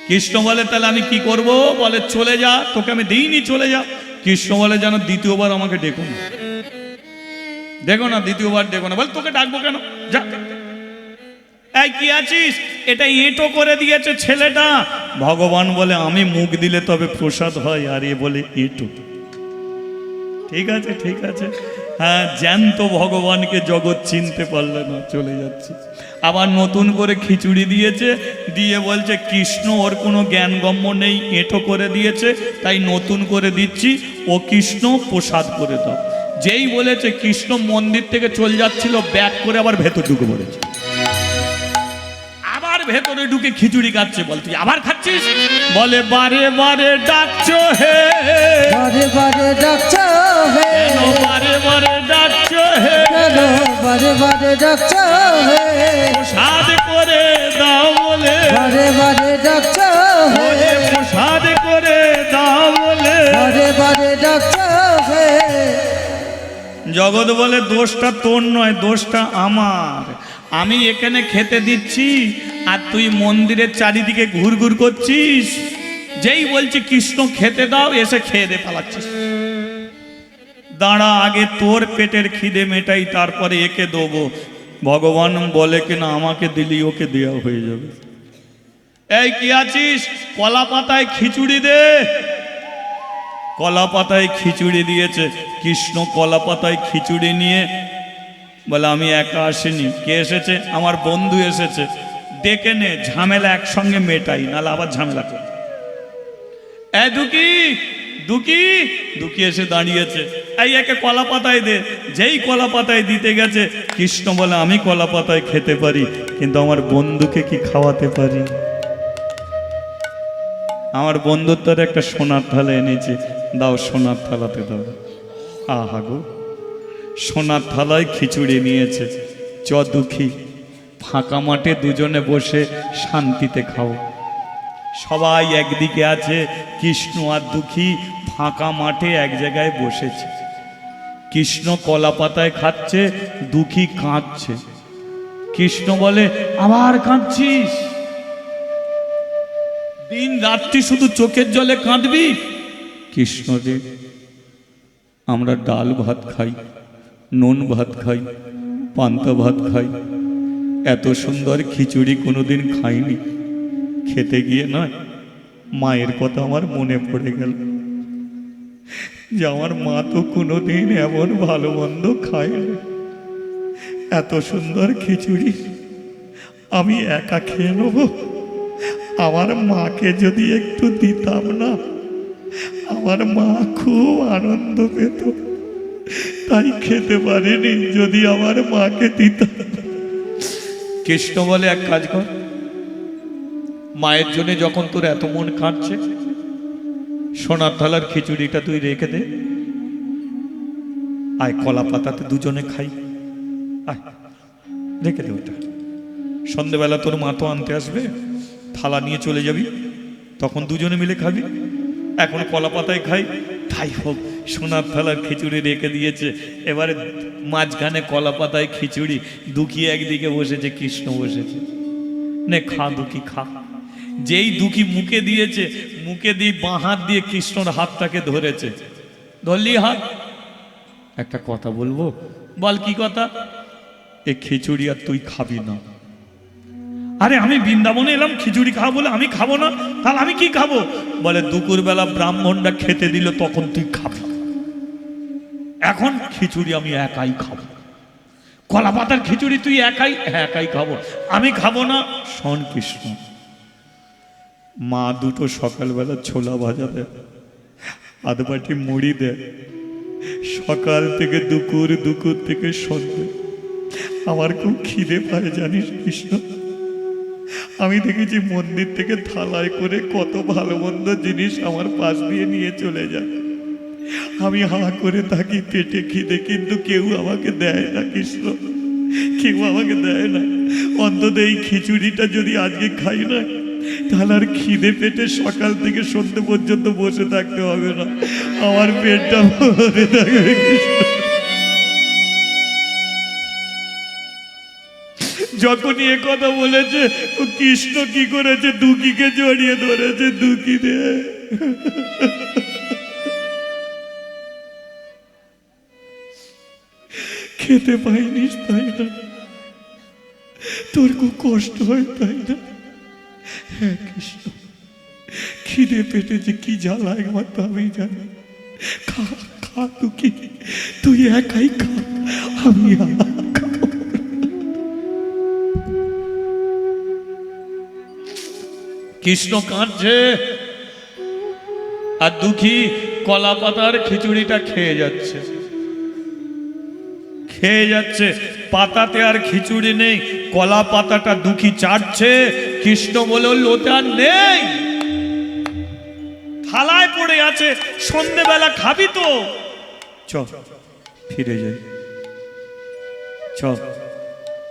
কৃষ্ণ বলে তাহলে আমি কি করব? বলে চলে যা, তোকে আমি দিইনি, চলে যা। কৃষ্ণ বলে যেন দ্বিতীয়বার আমাকে ডেকো না, দেখো না, দ্বিতীয়বার ডেকো না। বলে তোকে ডাকবো কেন, যা। এই কি আছিস? এটা এঁটো করে দিয়েছে ছেলেটা। ভগবান বলে আমি মুখ দিলে তবে প্রসাদ হয়, আর এ বলে এঁটো। ঠিক আছে, ঠিক আছে। হ্যাঁ, জ্যান্ত ভগবানকে জগৎ চিনতে পারলে না, চলে যাচ্ছে। আবার নতুন করে খিচুড়ি দিয়েছে, দিয়ে বলছে কৃষ্ণ ওর কোনো জ্ঞানগম্য নেই, এঁটো করে দিয়েছে, তাই নতুন করে দিচ্ছি, ও কৃষ্ণ প্রসাদ করে দাও। যেই বলেছে কৃষ্ণ মন্দির থেকে চলে যাচ্ছিল, ব্যাক করে আবার ভেতর ঢুকে পড়েছে। আবার ভেতরে ঢুকে খিচুড়ি খাচ্ছে। বল তুই আবার খাচ্ছিস? বলে বারে বারে ডাকছো হে, বারে বারে ডাকছো হে, কেন বারে বারে ডাকছো হে, কেন বারে বারে ডাকছো হে, প্রসাদ করে দাও বলে, বারে বারে ডাকছো হে, বলে প্রসাদ করে দাও বলে। বারে বারে ডাকছো হে। জগৎ বলে দোষটা তোর নয়, দোষটা আমার। আমি এখানে খেতে দিচ্ছি আর তুই মন্দিরের চারিদিকে ঘুরঘুর করছিস। যেই বলছি কৃষ্ণ খেতে দাও, এসে খেয়ে দে পালাচ্ছিস। দাঁড়া, আগে তোর পেটের খিদে মেটাই, তারপরে একে দেবো। ভগবান বলে কিনা আমাকে দিলি ওকে দেওয়া হয়ে যাবে। এই কি আছিস? কলা পাতায় খিচুড়ি দে। কলা পাতায় খিচুড়ি দিয়েছে। কৃষ্ণ কলা পাতায় খিচুড়ি নিয়ে বলে আমি একা আসিনি। কে এসেছে? আমার বন্ধু এসেছে, ডেকে নে, ঝামেলা একসঙ্গে মেটাই, নাহলে আবার ঝামেলা কর। এই দুকি, দুকি, দুকি এসে দাঁড়িয়েছে। এই একে কলা পাতায় দে। যেই কলা পাতায় দিতে গেছে, কৃষ্ণ বলে আমি কলা পাতায় খেতে পারি, কিন্তু আমার বন্ধুকে কি খাওয়াতে পারি? আমার বন্ধুর তোর একটা সোনার থালা এনেছে, দাও সোনার থালাতে দাও। আহা গো, সোনার থালায় খিচুড়ি নিয়েছে। চ দুঃখী, ফাঁকা মাঠে দুজনে বসে শান্তিতে খাও। সবাই একদিকে আছে, কৃষ্ণ আর দুঃখী ফাঁকা মাঠে এক জায়গায় বসেছে। কৃষ্ণ কলা পাতায় খাচ্ছে, দুঃখী কাঁদছে। কৃষ্ণ বলে আবার কাঁদছিস? দিন রাত্রি শুধু চোখের জলে কাঁদবি? কৃষ্ণ রে, আমরা ডাল ভাত খাই, নুন ভাত খাই, পান্তা ভাত খাই, এত সুন্দর খিচুড়ি কোনোদিন খাইনি। খেতে গিয়ে নয়, মায়ের কথা আমার মনে পড়ে গেল যে আমার মা তো কোনোদিন এমন ভালো মন্দ খায়নি। এত সুন্দর খিচুড়ি আমি একা খেয়ে নেব? আমার মাকে যদি একটু দিতাম না, আমার মা খুব আনন্দ পেত, তাই খেতে পারিনি। যদি আমার মাকে দিতাম। কৃষ্ণ বলে এক কাজ কর, মায়ের জন্য যখন তোর এত মন কাঁদছে, সোনার থালার খিচুড়িটা তুই রেখে দে, আয় কলা পাতাতে দুজনে খাই, আয় রেখে দে ওটা। সন্ধেবেলা তোর মা তো আনতে আসবে, থালা নিয়ে চলে যাবি, তখন দুজনে মিলে খাবি। এখন কলা পাতায় খাই। তাই হোক, সোনার থালার খিচুড়ি রেখে দিয়েছে। এবারে মাঝখানে কলা পাতায় খিচুড়ি, দুঃখী একদিকে বসেছে, কৃষ্ণ বসেছে। নে খা দুঃখী, খা। যেই দুঃখী মুখে দিয়েছে, মুখে দিয়ে বাঁ হাত দিয়ে কৃষ্ণর হাতটাকে ধরেছে। ধরলি হাত, একটা কথা বলবো? বল কি কথা? এ খিচুড়ি আর তুই খাবি না। আরে আমি বৃন্দাবনে এলাম খিচুড়ি খাবো বলে আমি খাবো না? তাহলে আমি কি খাবো? বলে দুপুরবেলা ব্রাহ্মণরা খেতে দিল, তখন তুই খাবি। এখন খিচুড়ি আমি একাই খাবো। কলা পাতার খিচুড়ি তুই একাই? একাই খাবো, আমি খাবো না। শোন কৃষ্ণ, মা দুটো সকালবেলা ছোলা ভাজা দেয়, আধ বাটি মুড়ি দেয়। সকাল থেকে দুপুর, দুপুর থেকে সন্ধ্যে আমার খুব খিদে পায়, জানিস কৃষ্ণ। আমি দেখেছি মন্দির থেকে থালায় করে কত ভালো মন্দ জিনিস আমার পাশ দিয়ে নিয়ে চলে যায়। আমি হা করে থাকি পেটে খিদে, কিন্তু কেউ আমাকে দেয় না কৃষ্ণ, কেউ আমাকে দেয় না। অন্তত এই খিচুড়িটা যদি আজকে খাই না, তাহলে আর খিদে পেটে সকাল থেকে সন্ধ্যে পর্যন্ত বসে থাকতে হবে না, আমার পেটটা ভরে থাকবে কৃষ্ণ। যখনই এ কথা বলেছে, ও কৃষ্ণ কি করেছে, দুঃখীকে জড়িয়ে ধরেছে। দুঃখী রে, খেতে পাইনিস তাই না? তোর খুব কষ্ট হয় তাই না? হ্যাঁ কৃষ্ণ, খিদে পেটে যে কি জ্বালা একমাত্র আমি জানি। খা খা খা দুঃখী, তুই একাই খা, আমি আর খাবো না। কৃষ্ণ কাঁদছে আর দুঃখী কলা পাতার খিচুড়িটা খেয়ে যাচ্ছে, খেয়ে যাচ্ছে। পাতাতে আর খিচুড়ি নেই, কলা পাতাটা দুঃখী চাটছে। কৃষ্ণ বলে লোতে আর নেই, থালায় পড়ে আছে, সন্ধেবেলা খাবি তো, চ ফিরে যাই, চ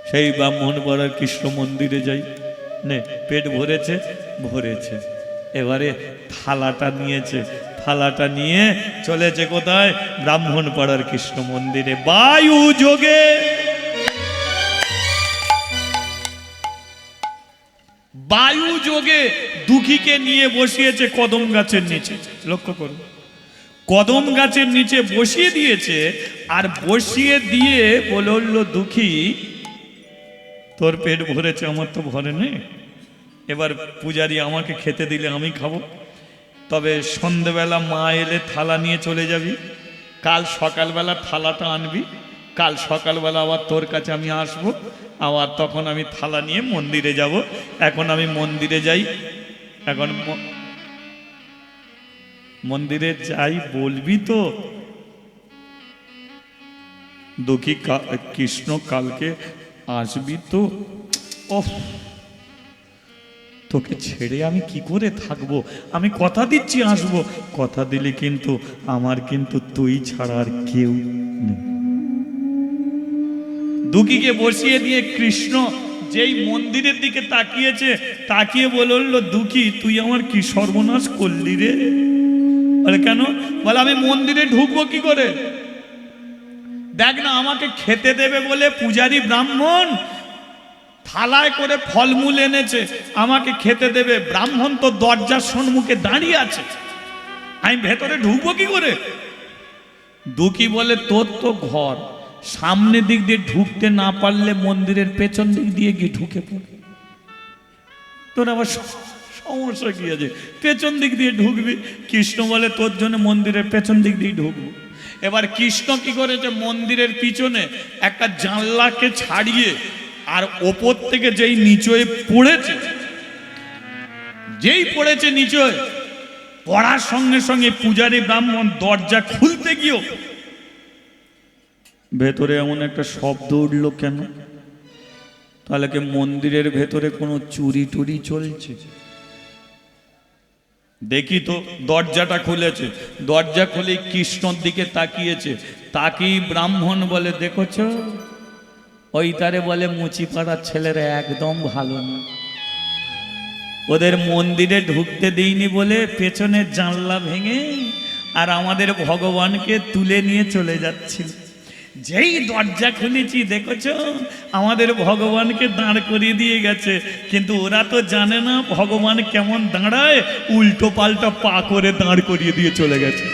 সেই ব্রাহ্মণ পাড়ার কৃষ্ণ মন্দিরে যাই। নে, পেট ভরেছে, ভরেছে, এবারে থালাটা নিয়েছে, থালাটা নিয়ে চলেছে কোথায়? ব্রাহ্মণ পাড়ার কৃষ্ণ মন্দিরে। বায়ু যোগে, বায়ু যোগে দুঃখীকে নিয়ে বসিয়েছে কদম গাছের নিচে। লক্ষ্য করুন, কদম গাছের নিচে বসিয়ে দিয়েছে, আর বসিয়ে দিয়ে বলল, দুঃখী তোর পেট ভরেছে, আমার তো ভরে নেই, এবার পূজারি আমাকে খেতে দিলে আমি খাবো, তবে সন্ধেবেলা মা এলে থালা নিয়ে চলে যাবি, কাল সকালবেলা থালাটা আনবি, কাল সকালবেলা আবার তোর কাছে আমি আসবো, আবার তখন আমি থালা নিয়ে মন্দিরে যাব। এখন আমি মন্দিরে যাই, এখন মন্দিরে যাই বলবি তো? দুঃখী কৃষ্ণ কালকে আসবি তো? ওহ, তোকে ছেড়ে আমি কি করে থাকবো? আমি কথা দিচ্ছি আসবো, কথা দিলে কিন্তু আমার কিন্তু তুই ছাড়া আর কেউ নেই। দুঃখীকে বসিয়ে দিয়ে কৃষ্ণ যেই মন্দিরের দিকে তাকিয়েছে, তাকিয়ে বলল, দুঃখী তুই আমার কি সর্বনাশ করলি রে? বলে কেন? বলে আমি মন্দিরে ঢুকবো কি করে? দেখ না, আমাকে খেতে দেবে বলে পূজারি ব্রাহ্মণ থালায় করে ফলমূল এনেছে, আমাকে খেতে দেবে, ব্রাহ্মণ তো দরজার সম্মুখে দাঁড়িয়ে আছে, আমি ভেতরে ঢুকবো কি করে? দুঃখী বলে, তোর তো ঘর, সামনের দিক দিয়ে ঢুকতে না পারলে মন্দিরের পেছন দিক দিয়ে গিয়ে ঢুকে পড়ে, তোর আবার সমস্যা কি আছে? পেছন দিক দিয়ে ঢুকবি। কৃষ্ণ বলে, তোর জন্য মন্দিরের পেছন দিক দিয়ে ঢুকবো। এবার কৃষ্ণ কি করেছে? মন্দিরের পিছনে একটা জানলাকে ছাড়িয়ে, আর ওপর থেকে যেই নিচে পড়েছে, যেই পড়েছে নিচে, পড়ার সঙ্গে সঙ্গে পূজারী ব্রাহ্মণ দরজা খুলতে গিয়েও ভেতরে এমন একটা শব্দ উঠল কেন? তাহলে কি মন্দিরের ভেতরে কোনো চুরি টুরি চলছে? দেখি তো, দরজাটা খুলেছে, দরজা খুলে কৃষ্ণর দিকে তাকিয়েছে, তাকিয়ে ব্রাহ্মণ বলে, দেখেছ ওই তারে বলে মুচিপাড়ার ছেলেরা একদম ভালো না, ওদের মন্দিরে ঢুকতে দেইনি বলে পেছনের জানলা ভেঙে আর আমাদের ভগবানকে তুলে নিয়ে চলে যাচ্ছিল। যেই দরজা খুলেছি দেখেছ আমাদের ভগবানকে দাঁড় করিয়ে দিয়ে গেছে, কিন্তু ওরা তো জানে না ভগবান কেমন দাঁড়ায়, উল্টো পাল্টা পা করে দাঁড় করিয়ে দিয়ে চলে গেছে।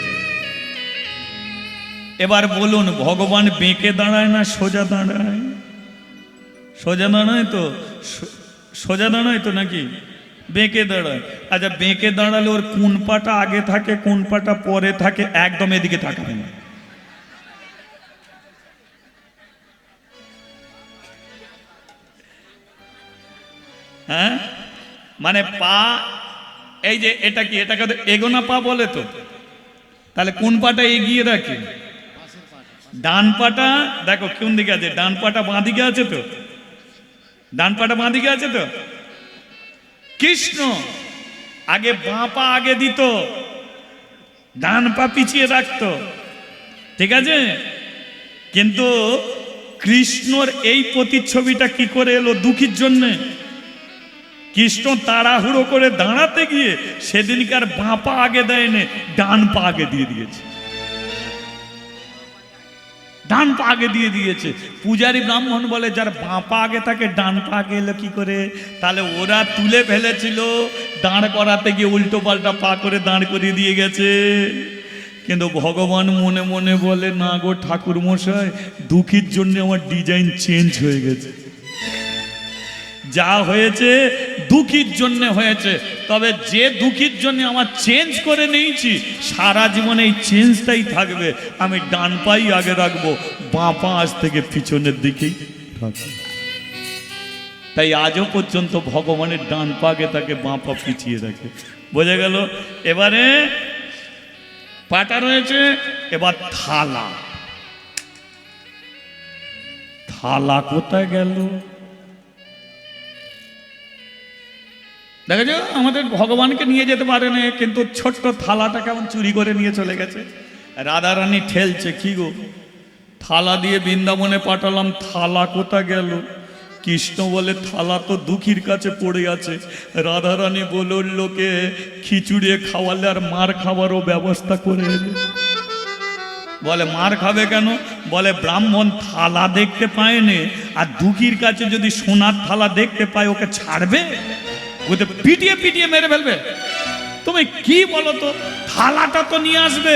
এবার বলুন, ভগবান বেঁকে দাঁড়ায় না সোজা দাঁড়ায়? সোজা দাঁড়ায় তো, সোজা দাঁড়ায় তো নাকি বেঁকে দাঁড়ায়? আচ্ছা, বেঁকে দাঁড়ালে ওর কোন পাটা আগে থাকে কোন পাটা পরে থাকে? একদম এদিকে তাকাবে না। হ্যাঁ, মানে পা, এই যে এটা কি, এটাকে তো এগোনা পা বলে তো, তাহলে কোন পাটা এগিয়ে রাখে? ডান পাটা দেখো কোন দিকে আছে, ডান পাটা বাঁ দিকে আছে তো, ডান পাটা বাঁ দিকে আছে তো। কৃষ্ণ আগে বাঁ পা আগে দিত, ডান পা পিছিয়ে রাখতো, ঠিক আছে? কিন্তু কৃষ্ণর এই প্রতিচ্ছবিটা কি করে এলো দুঃখীর জন্যে? কৃষ্ণ তাড়াহুড়ো করে দাঁড়াতে গিয়ে সেদিনকার বাঁ পা আগে দেয়নি, ডান পা আগে দিয়ে দিয়েছে, ডান পা আগে দিয়ে দিয়েছে। পূজারী ব্রাহ্মণ বলে, যার বাঁ পা আগে থাকে ডান পা আগে এলো কি করে? তাহলে ওরা তুলে ফেলেছিল, দাঁড় করাতে গিয়ে উল্টো পাল্টা পা করে দাঁড় করিয়ে দিয়ে গেছে। কিন্তু ভগবান মনে মনে বলে, না গো ঠাকুর মশাই, দুঃখীর জন্য আমার ডিজাইন চেঞ্জ হয়ে গেছে। যা হয়েছে দুঃখীর জন্য হয়েছে, তবে যে দুঃখীর জন্য আমার চেঞ্জ করে নিয়েছি সারা জীবনে এই চেঞ্জটাই থাকবে। আমি ডান পাই আগে রাখবো, বাঁ পা আজ থেকে পিছনের দিকেই রাখবো। তাই আজও পর্যন্ত ভগবানের ডান পাকে তাকে বাঁ পা পিছিয়ে রাখে। বোঝা গেল? এবারে পাটা রয়েছে, এবার থালা। থালা কোথায় গেল? দেখেছো আমাদের ভগবানকে নিয়ে যেতে পারে না, কিন্তু ছোট্ট থালাটা কেমন চুরি করে নিয়ে চলে গেছে। রাধারানী ঠেলছে, কি গো থালা দিয়ে বৃন্দাবনে পাঠালাম, থালা কোথায় গেল? কৃষ্ণ বলে থালা তো দুঃখীর কাছে পড়ে আছে। রাধারানী বলল লোকে খিচুড়িয়ে খাওয়ালে আর মার খাবারও ব্যবস্থা করে এলে। বলে মার খাবে কেন? বলে ব্রাহ্মণ থালা দেখতে পায়নি, আর দুঃখীর কাছে যদি সোনার থালা দেখতে পায় ওকে ছাড়বে? ওতে পিটিয়ে পিটিয়ে মেরে ফেলবে। তুমি কি বলো তো, থালাটা তো নিয়ে আসবে।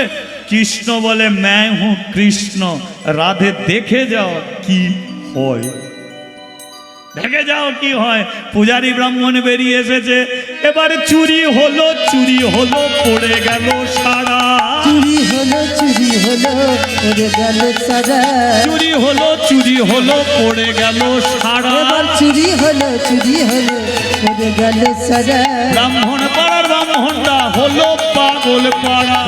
কৃষ্ণ বলে मैं हूं কৃষ্ণ, রাধে দেখে যাও কি হয়, দেখে যাও কি হয়। পূজারী ব্রাহ্মণ বেরিয়ে এসেছে, এবারে চুরি হলো পড়ে গেল সারা। চুরি হলো পড়ে গেল সারা। চুরি হলো পড়ে গেল সারা। এবার চুরি হলো পড়ে গেল সারা। ব্রাহ্মণ পাড়ার ব্রাহ্মণটা হলো পাগল পাড়া।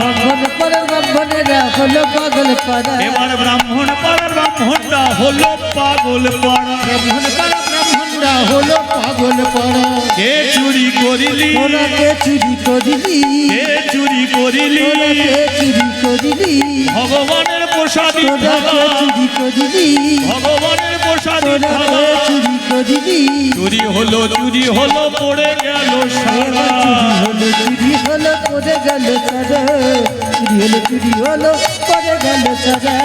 ব্রাহ্মণেরা হলো পাগল পাড়া। এবার ব্রাহ্মণ পাড়ার ব্রাহ্মণটা হলো পাগল পাড়া। ব্রাহ্মণরা হলো পাগল পাড়া। কে চুরি করিলি? ওনাকে চুরি করিলি। কে চুরি করিলি? ওনাকে চুরি করিলি। ভগবানের প্রসাদী ওনাকে থালা। চুরি করিলি। ভগবানের প্রসাদী ওনাকে থালা। চুরি করিলি। চুরি হলো পড়ে গেল সারা। চুরি হলো পড়ে গেল সারা। চুরি হলো পড়ে গেল সারা।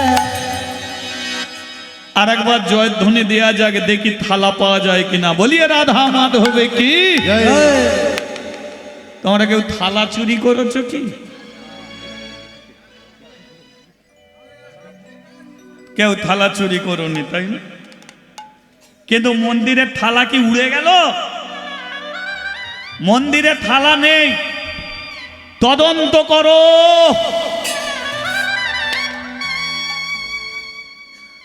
আর একবার জয়ধ্বনি দেয়া যাক, দেখি থালা পাওয়া যায় কিনা। বলিয়ে রাধা মাধবে কি? তোমরা কেউ থালা চুরি করেছো কি? কেউ থালা চুরি করোনি, তাই না? কিন্তু মন্দিরের থালা কি উড়ে গেল? মন্দিরে থালা নেই, তদন্ত করো।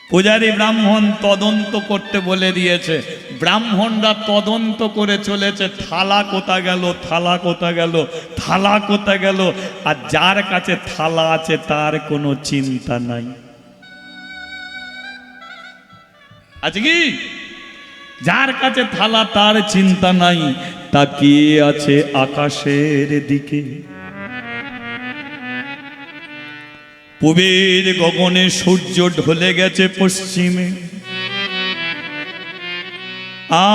পূজারী ব্রাহ্মণ তদন্ত করতে বলে দিয়েছে। ব্রাহ্মণরা তদন্ত করে চলেছে, থালা কোথা গেল, থালা কোথা গেল, থালা কোথা গেল। আর যার কাছে থালা আছে তার কোনো চিন্তা নাই। আছে কি? যার কাছে থালা তার চিন্তা নাই, তাকিয়ে আছে আকাশের দিকে। পূবের গগনে সূর্য ঢলে গেছে পশ্চিমে,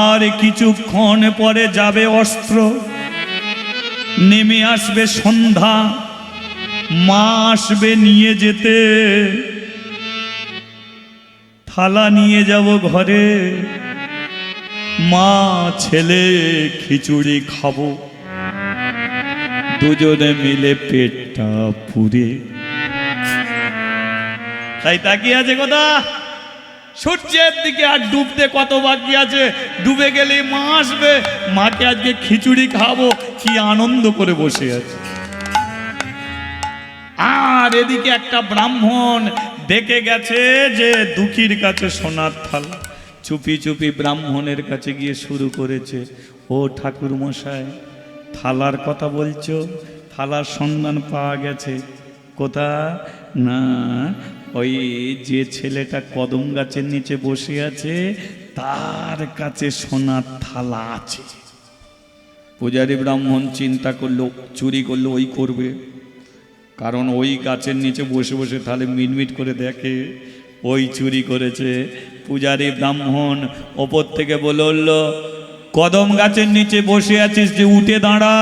আর কিছুক্ষণ পরে যাবে অস্ত্র, নেমে আসবে সন্ধ্যা, মা আসবে নিয়ে যেতে। থালা নিয়ে যাব ঘরে, মা ছেলে খিচুড়ি খাবো, দুজনে মিলে পেটটা পুরে। তাই তাকিয়ে আছে কথা সূর্যের দিকে, আর ডুবতে কত বাকি আছে। ডুবে গেলে মা আসবে, মাকে আজকে খিচুড়ি খাবো, কি আনন্দ করে বসে আছে। আর এদিকে একটা ব্রাহ্মণ দেখে গেছে যে দুঃখীর কাছে সোনার থালা। চুপি চুপি ব্রাহ্মণের কাছে গিয়ে শুরু করেছে, ও ঠাকুর মশাই, থালার কথা বলছো, থালার সন্ধান পাওয়া গেছে। কোথা? না, ওই যে ছেলেটা কদম গাছের নিচে বসে আছে তার কাছে সোনার থালা আছে। পূজারী ব্রাহ্মণ চিন্তা করলো, চুরি করলো ওই করবে, কারণ ওই গাছের নিচে বসে বসে তাহলে মিটমিট করে দেখে ওই চুরি করেছে। পূজারী ব্রাহ্মণ ওপর থেকে বলল, কদম গাছের নিচে বসে আছিস যে, উঠে দাঁড়া।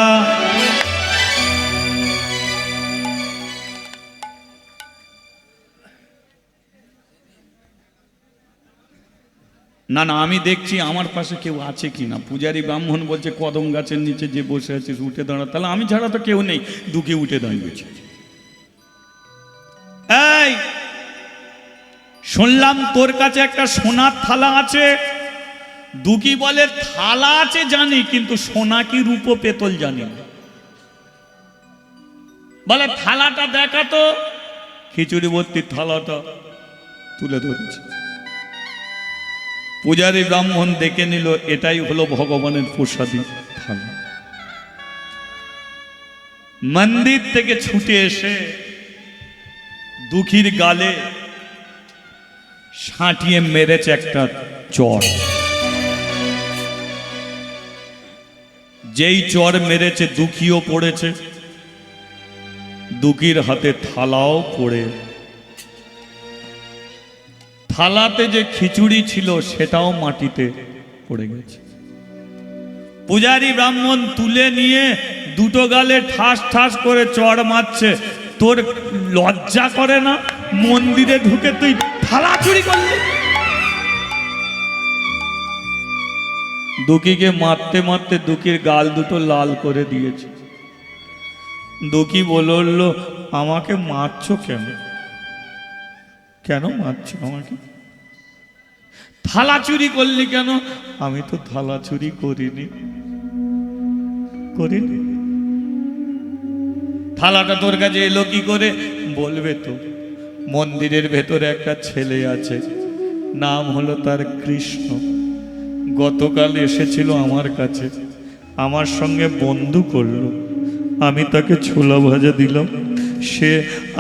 না না, আমি দেখছি আমার পাশে কেউ আছে কিনা। পূজারী ব্রাহ্মণ বলছে, কদম গাছের নিচে যে বসে আছিস উঠে দাঁড়া। তাহলে আমি ছাড়া তো কেউ নেই। দুঃখী উঠে দাঁড়িয়েছে। এই শুনলাম তোর কাছে একটা সোনার থালা আছে, দুঃখী বলে থালা আছে জানি, কিন্তু সোনা কি রূপো পেতল জানি না। বলে থালাটা দেখাতো, খিচুড়ি ভর্তি থালাটা তুলে ধরেছে। পূজারী ব্রাহ্মণ দেখে নিল এটাই হলো ভগবানের প্রসাদী থালা। মন্দির থেকে ছুটে এসে দুঃখীর গালে সাঁটিয়ে মেরেছে একটা চড়। যেই চড় মেরেছে দুঃখীও পড়েছে, দুঃখীর হাতে থালাও পড়ে, থালাতে যে খিচুড়ি ছিল সেটাও মাটিতে পড়ে গেছে। পূজারী ব্রাহ্মণ তুলে নিয়ে দুটো গালে ঠাস ঠাস করে চড় মারছে। তোর লজ্জা করে না? মন্দিরে ঢুকে তুই থালা চুরি করলি। দুঃখীকে মারতে মারতে দুঃখীর গাল দুটো লাল করে দিয়েছে। দুঃখী বলল, আমাকে মারছো কেন? কেন মারছো আমাকে? থালা চুরি করলি কেন? আমি তো থালা চুরি করিনি। থালাটা তোর কাছে এলো কি করে? বলবে তো, মন্দিরের ভেতরে একটা ছেলে আছে, নাম হলো তার কৃষ্ণ। গতকাল এসেছিল আমার কাছে, আমার সঙ্গে বন্ধু করলো, আমি তাকে ছোলা ভাজা দিলাম, সে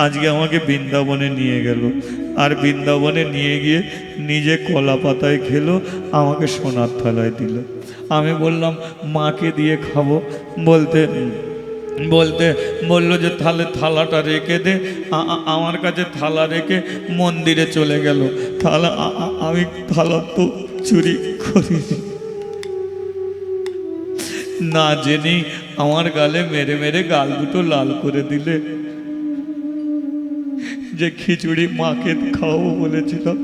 আজকে আমাকে বৃন্দাবনে নিয়ে গেল, আর বৃন্দাবনে নিয়ে গিয়ে নিজে কলা পাতায় খেলো, আমাকে সোনার থালায় দিল। আমি বললাম মাকে দিয়ে খাবো, বলতে বললো যে তাহলে থালাটা রেখে দে। আমার কাছে থালা রেখে মন্দিরে চলে গেল। থালা আমি থালা তো চুরি করিনি। না জেনেই আমার গালে মেরে মেরে গাল দুটো লাল করে দিলে। যে খিচুড়ি মাকে খাওয়াবো বলেছিলাম,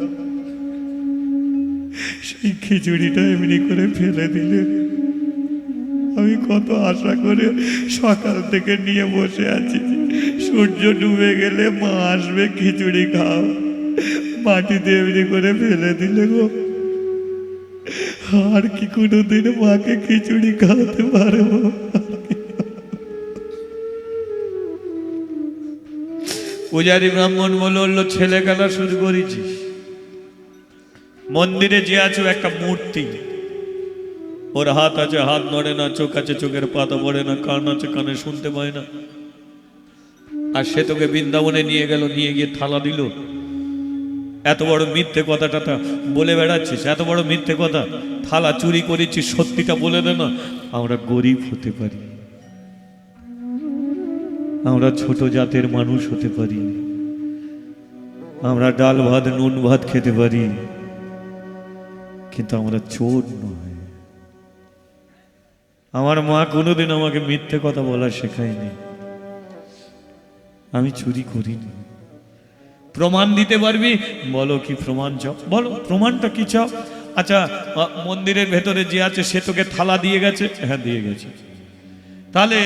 সেই খিচুড়িটা এমনি করে ফেলে দিলে। আমি কত আশা করে সকাল থেকে নিয়ে বসে আছি, সূর্য ডুবে গেলে মা আসবে খিচুড়ি খাও, মাটিতে এমনি করে ফেলে দিলে গো। আর কি কোনোদিন মাকে খিচুড়ি খাওয়াতে পারবো? পূজারী ব্রাহ্মণ বলল, ছেলে খেলা শুরু করেছিস? মন্দিরে যে আছে একটা মূর্তি, ওর হাত আছে হাত নড়ে না, চোখ আছে চোখের পাতা পড়ে না, কান আছে কানে শুনতে পায় না, আর সে তোকে বৃন্দাবনে নিয়ে গেল, নিয়ে গিয়ে থালা দিল। এত বড় মিথ্যে কথাটা বলে বেড়াচ্ছিস, এত বড় মিথ্যে কথা। থালা চুরি করেছিস, সত্যিটা বলে দে না। আমরা গরিব হতে পারি, আমরা ছোট জাতের মানুষ হতে পারি, আমরা ডাল ভাত নুন ভাত খেতে পারি, কিন্তু আমরা চোর নয়। আমার মা কোনোদিন আমাকে মিথ্যে কথা বলা শেখায়নি। আমি চুরি করিনি। প্রমাণ দিতে পারবি? বলো কি প্রমাণ চাও? বলো প্রমাণটা কি চাও? আচ্ছা, মন্দিরের ভেতরে যে আছে সে তোকে থালা দিয়ে গেছে? হ্যাঁ দিয়ে গেছে। তাহলে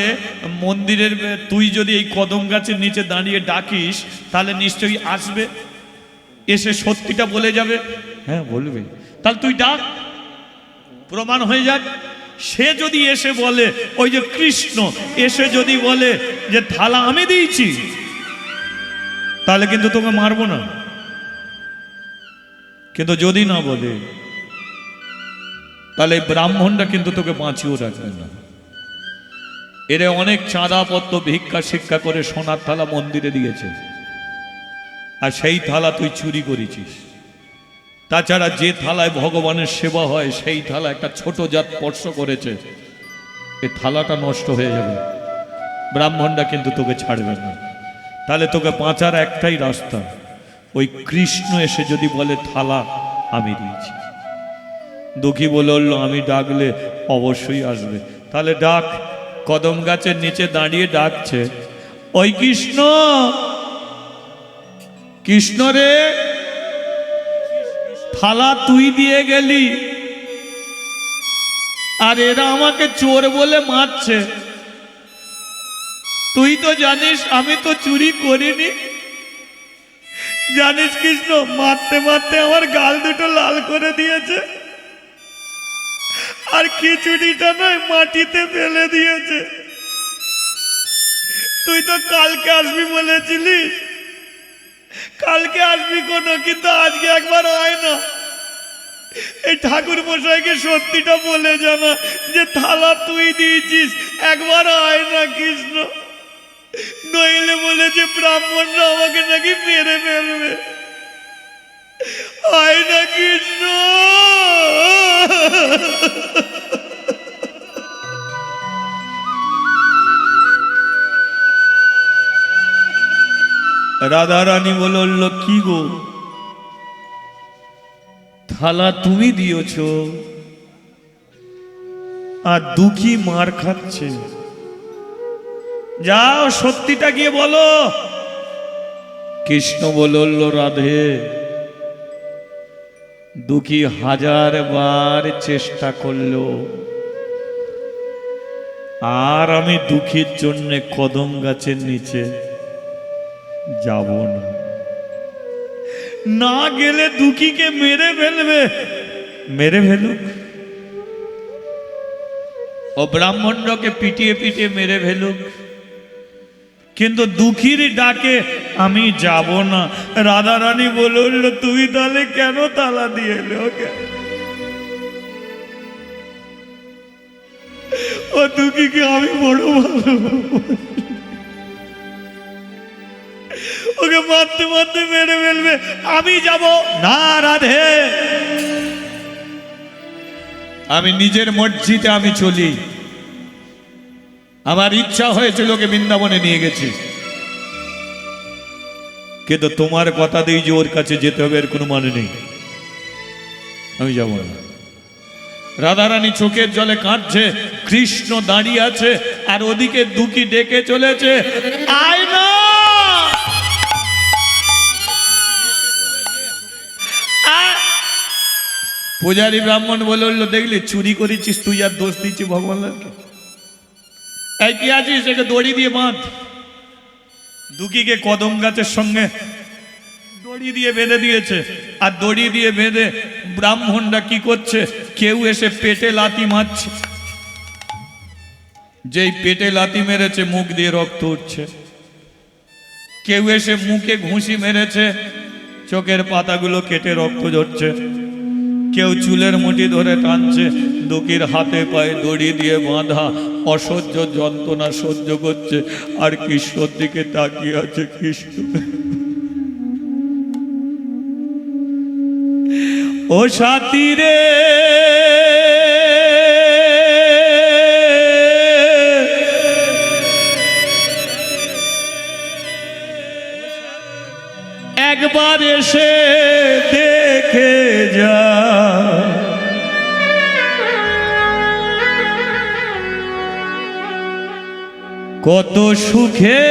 মন্দিরের তুই যদি এই কদম গাছের নিচে দাঁড়িয়ে ডাকিস, তাহলে নিশ্চয়ই আসবে, এসে সত্যিটা বলে যাবে। হ্যাঁ বলবে। তাহলে তুই ডাক, প্রমাণ হয়ে যাক। সে যদি এসে বলে, ওই যে কৃষ্ণ এসে যদি বলে যে থালা আমি দিয়েছি, তাহলে কিন্তু তোকে মারবো না। কিন্তু যদি না বলে, তাহলে ব্রাহ্মণটা কিন্তু তোকে বাঁচিয়েও রাখবে না। এরে অনেক চাঁদাপত্র ভিক্ষা শিক্ষা করে সোনার থালা মন্দিরে দিয়েছে, আর সেই থালা তুই চুরি করেছিস। তাছাড়া যে থালায় ভগবানের সেবা হয় সেই থালা একটা ছোট জাত স্পর্শ করেছে, এ থালাটা নষ্ট হয়ে যাবে, ব্রাহ্মণটা কিন্তু তোকে ছাড়বে না। তাহলে তোকে বাঁচার একটাই রাস্তা, ওই কৃষ্ণ এসে যদি বলে থালা আমি দিয়েছি। দুঃখী বলল, আমি ডাকলে অবশ্যই আসবে। তাহলে ডাক। কদম গাছের নিচে দাঁড়িয়ে ডাকছে, ওই কৃষ্ণ, কৃষ্ণ রে, থালা তুই দিয়ে গেলি, আর এরা আমাকে চোর বলে মারছে। তুই তো জানিস আমি তো চুরি করিনি। জানিস কৃষ্ণ, মারতে মারতে আমার গাল দুটো লাল করে দিয়েছে। আর খিচুড়িটা নয় মাটিতে ফেলে দিয়েছে। তুই তো কালকে আসবি বলেছিলিস, কালকে আসবি কোনো, কিন্তু আজকে একবার হয় না। এই ঠাকুর মশাইকে সত্যিটা বলে জানা যে থালা তুই দিয়েছিস, একবার হয় না কৃষ্ণ, নইলে বলে যে ব্রাহ্মণরা আমাকে নাকি মেরে ফেলবে। হয় না কৃষ্ণ। রাধা রানী বলল, কি গো, থালা তুমি দিয়েছ আর দুঃখী মার খাচ্ছে, যাও সত্যিটা গিয়ে বলো। কৃষ্ণ বলল, রাধে, দুঃখী 1000 বার চেষ্টা করলো, আর আমি দুঃখীর জন্য কদম গাছের নিচে যাব না। না গেলে দুঃখীকে মেরে ফেলবে, মেরে ফেলুক, ও ব্রাহ্মণকে পিটিয়ে পিটিয়ে মেরে ফেলুক, কিন্তু দুঃখীর ডাকে আমি যাব না। রাধা রানী বলল, তুই তাহলে কেন তালা দিয়ে এলে ওকে? ও দুঃখীকে আমি বড় ভালো, ওকে মারতে মারতে মেরে ফেলবে, আমি যাব না। রাধে, আমি নিজের মর্জিতে আমি চলি, আমার ইচ্ছা হয়েছিল ওকে বৃন্দাবনে নিয়ে গেছি, কিন্তু তোমার কথা দিই যে ওর কাছে যেতে হবে এর কোনো মানে নেই, আমি যাব না। রাধারানী চোখের জলে কাঁদছে, কৃষ্ণ দাঁড়িয়ে আছে, আর ওদিকে দুঃখী ডেকে চলেছে, আয় না। পূজারী ব্রাহ্মণ বলে, দেখলি চুরি করেছিস তুই, আর দোষ দিচ্ছি ভগবানকে। এই কি আছিস, একে দড়ি দিয়ে বাঁধ। দুঃখীকে কদম গাছের সঙ্গে দড়ি দিয়ে বেঁধে দিয়েছে, আর দড়ি দিয়ে বেঁধে ব্রাহ্মণরা কি করছে, কেউ এসে পেটে লাথি মারছে, যেই পেটে লাথি মেরেছে মুখ দিয়ে রক্ত উঠছে, কেউ এসে মুখে ঘুষি মেরেছে, চোখের পাতাগুলো কেটে রক্ত ঝরছে, কেউ চুলের মুঠি ধরে টানছে, দুঃখীর হাতে পায়ে দড়ি দিয়ে বাঁধা, অসহ্য যন্ত্রণা সহ্য করছে, আর কৃষ্ণর দিকে তাকিয়ে আছে। কৃষ্ণ, ও সাথী রে, একবার এসে দেখে যা, কত সুখে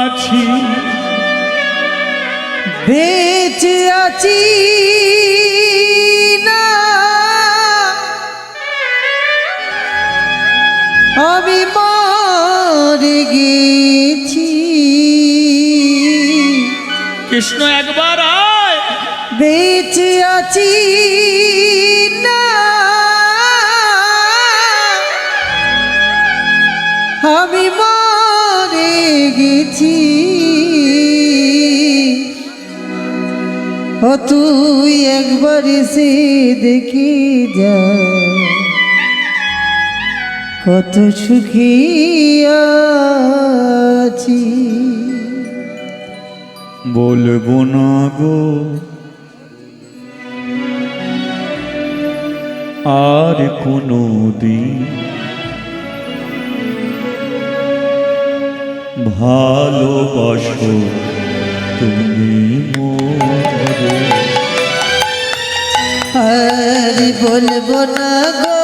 আছি, বেঁচে আছি না আমি মরে গেছি। কৃষ্ণ, একবার আয়। বেঁচে আছি না আমি মরে গেছি। ও তুই একবার এসে দেখে যা, কত সুখী আছি। বলবো না গো আর কোনো দিন, ভালোবাসো তুমি মোরে। আর বলবো না গো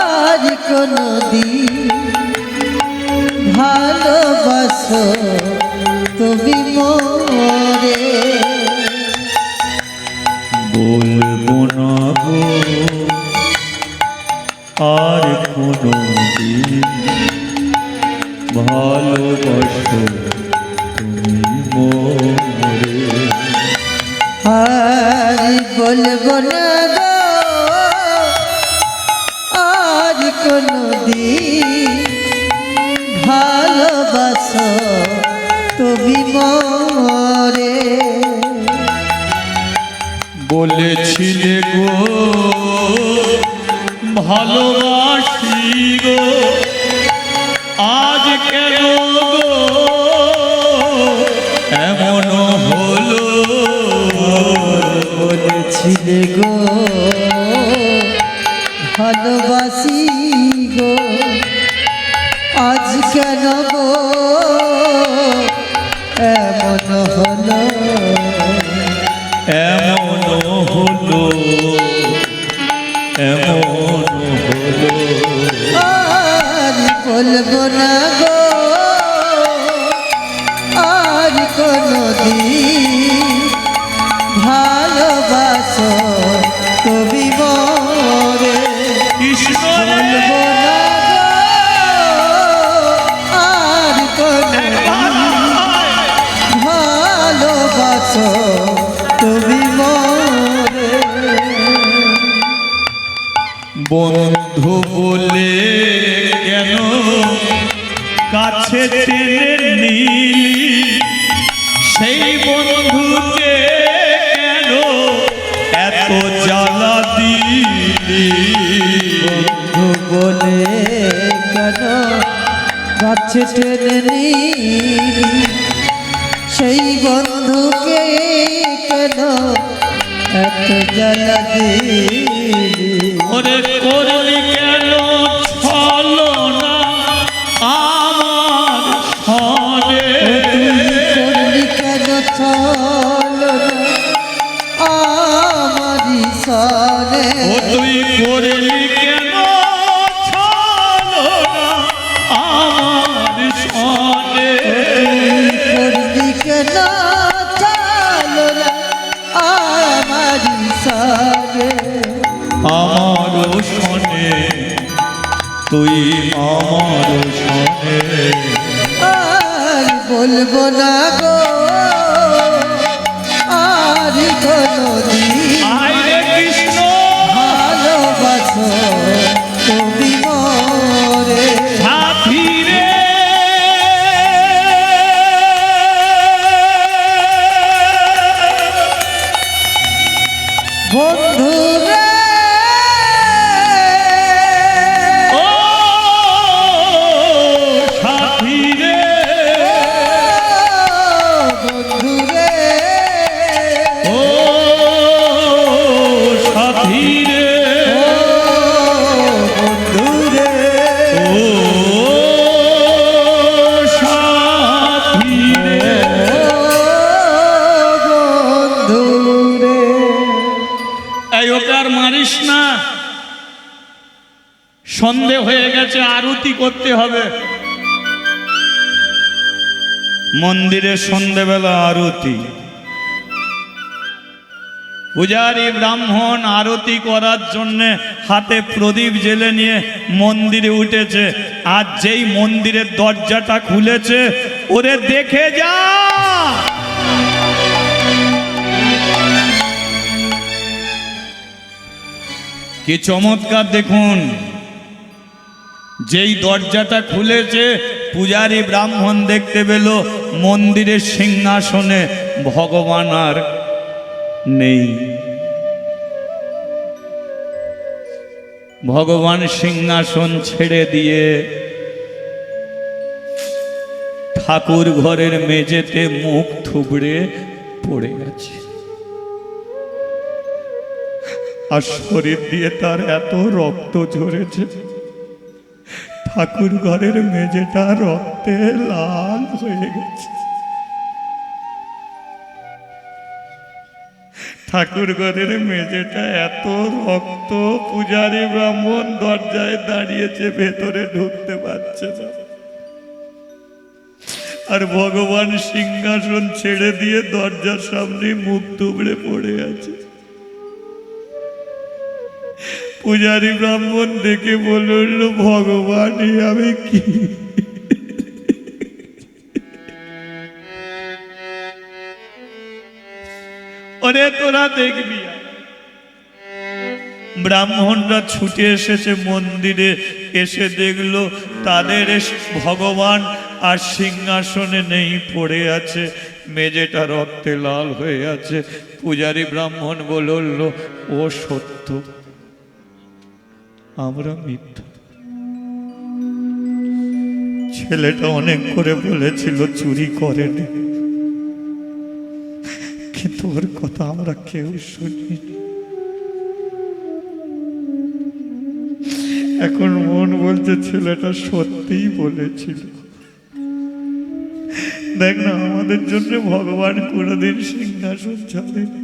আর কোনো দিন, ভালোবাসো তুমি মোরে। বলবো না গো আর কোনো দিন, ভালোবাসো তুমি মোরে। আর বলবো না গো আর কোনদিন ভালোবাসো তুমি মরে বলেছিলে গো ভালোবাসি গো আজ কেন গো এমন হলো বলেছিলে গো ভালোবাসি গো আজ কেন গো এমন হলো এমন হলো এমন হলো আর বলবো না গো আর কোনদিন ভালোবাসো তুমি মরে কৃষ্ণ বলবো না গো আর কোনদিন ভালোবাসো তুমি মরে বন্ধু বলে কেন কাছে টেনে নিলি সেই বন্ধুকে কেন এত জ্বালা দিলি বন্ধু বলে কেন কাছে টেনে নিলি সেই বন্ধুকে কেন এত জ্বালা দিলি ওরে করলি কেন ছলো না আমার সনে করলি কেন চলো না আমারি সনে ও তুই করলি কেন ছলো না আমার সনে করলি কেন চলো না আমারি সনে আমারও শোনে তুই আমারও শোনে আর বলবো না গো আর কোনদিন আরে কৃষ্ণ ভালোবাসো তুমি মরে সাথী রে বন্ধু রে ও সাথী রে বন্ধু রে ও সাথী রে বন্ধু রে ও সাথী রে বন্ধু রে এই ওকে আর মারিস না সন্ধে হয়ে গেছে আরতি করতে হবে মন্দিরে সন্ধেবেলা আরতি পূজারী ব্রাহ্মণ আরতি করার জন্য হাতে প্রদীপ জেলে নিয়ে মন্দিরে উঠেছে আর যেই মন্দিরের দরজাটা খুলেছে ওরে দেখে যা কি চমৎকার দেখুন যেই দরজাটা খুলেছে পূজারী ব্রাহ্মণ দেখতে পেল মন্দিরের সিংহাসনে ভগবান আর নেই ভগবান সিংহাসন ছেড়ে দিয়ে ঠাকুর ঘরের মেঝেতে মুখ থুবড়ে পড়ে গেছে আর শরীর দিয়ে তার এত রক্ত ঝরেছে ঠাকুর ঘরের মেঝেটা রক্তে লাল হয়ে গেছে ঠাকুর ঘরের মেঝেটা এত রক্ত পূজারী ব্রাহ্মণ দরজায় দাঁড়িয়েছে ভেতরে ঢুকতে পারছে না আর ভগবান সিংহাসন ছেড়ে দিয়ে দরজার সামনে মুখ তুবড়ে পড়ে আছে পূজারী ব্রাহ্মণ দেখে বলল ভগবান আমি কি ওরে তোরা দেখবি। ব্রাহ্মণরা ছুটে এসেছে মন্দিরে, এসে দেখলো তাদের ভগবান আর সিংহাসনে নেই, পড়ে আছে, মেঝেটা রক্তে লাল হয়ে আছে। পূজারী ব্রাহ্মণ বলল, ও সত্য, আমরা মিথ্যা। ছেলেটা অনেক করে বলেছিল চুরি করেনি, কিন্তু ওর কথা আমরা কেউ শুনিনি। এখন মন বলছে ছেলেটা সত্যিই বলেছিল। দেখ না, আমাদের জন্য ভগবান কোনোদিন সিংহাসন ছাড়েনি,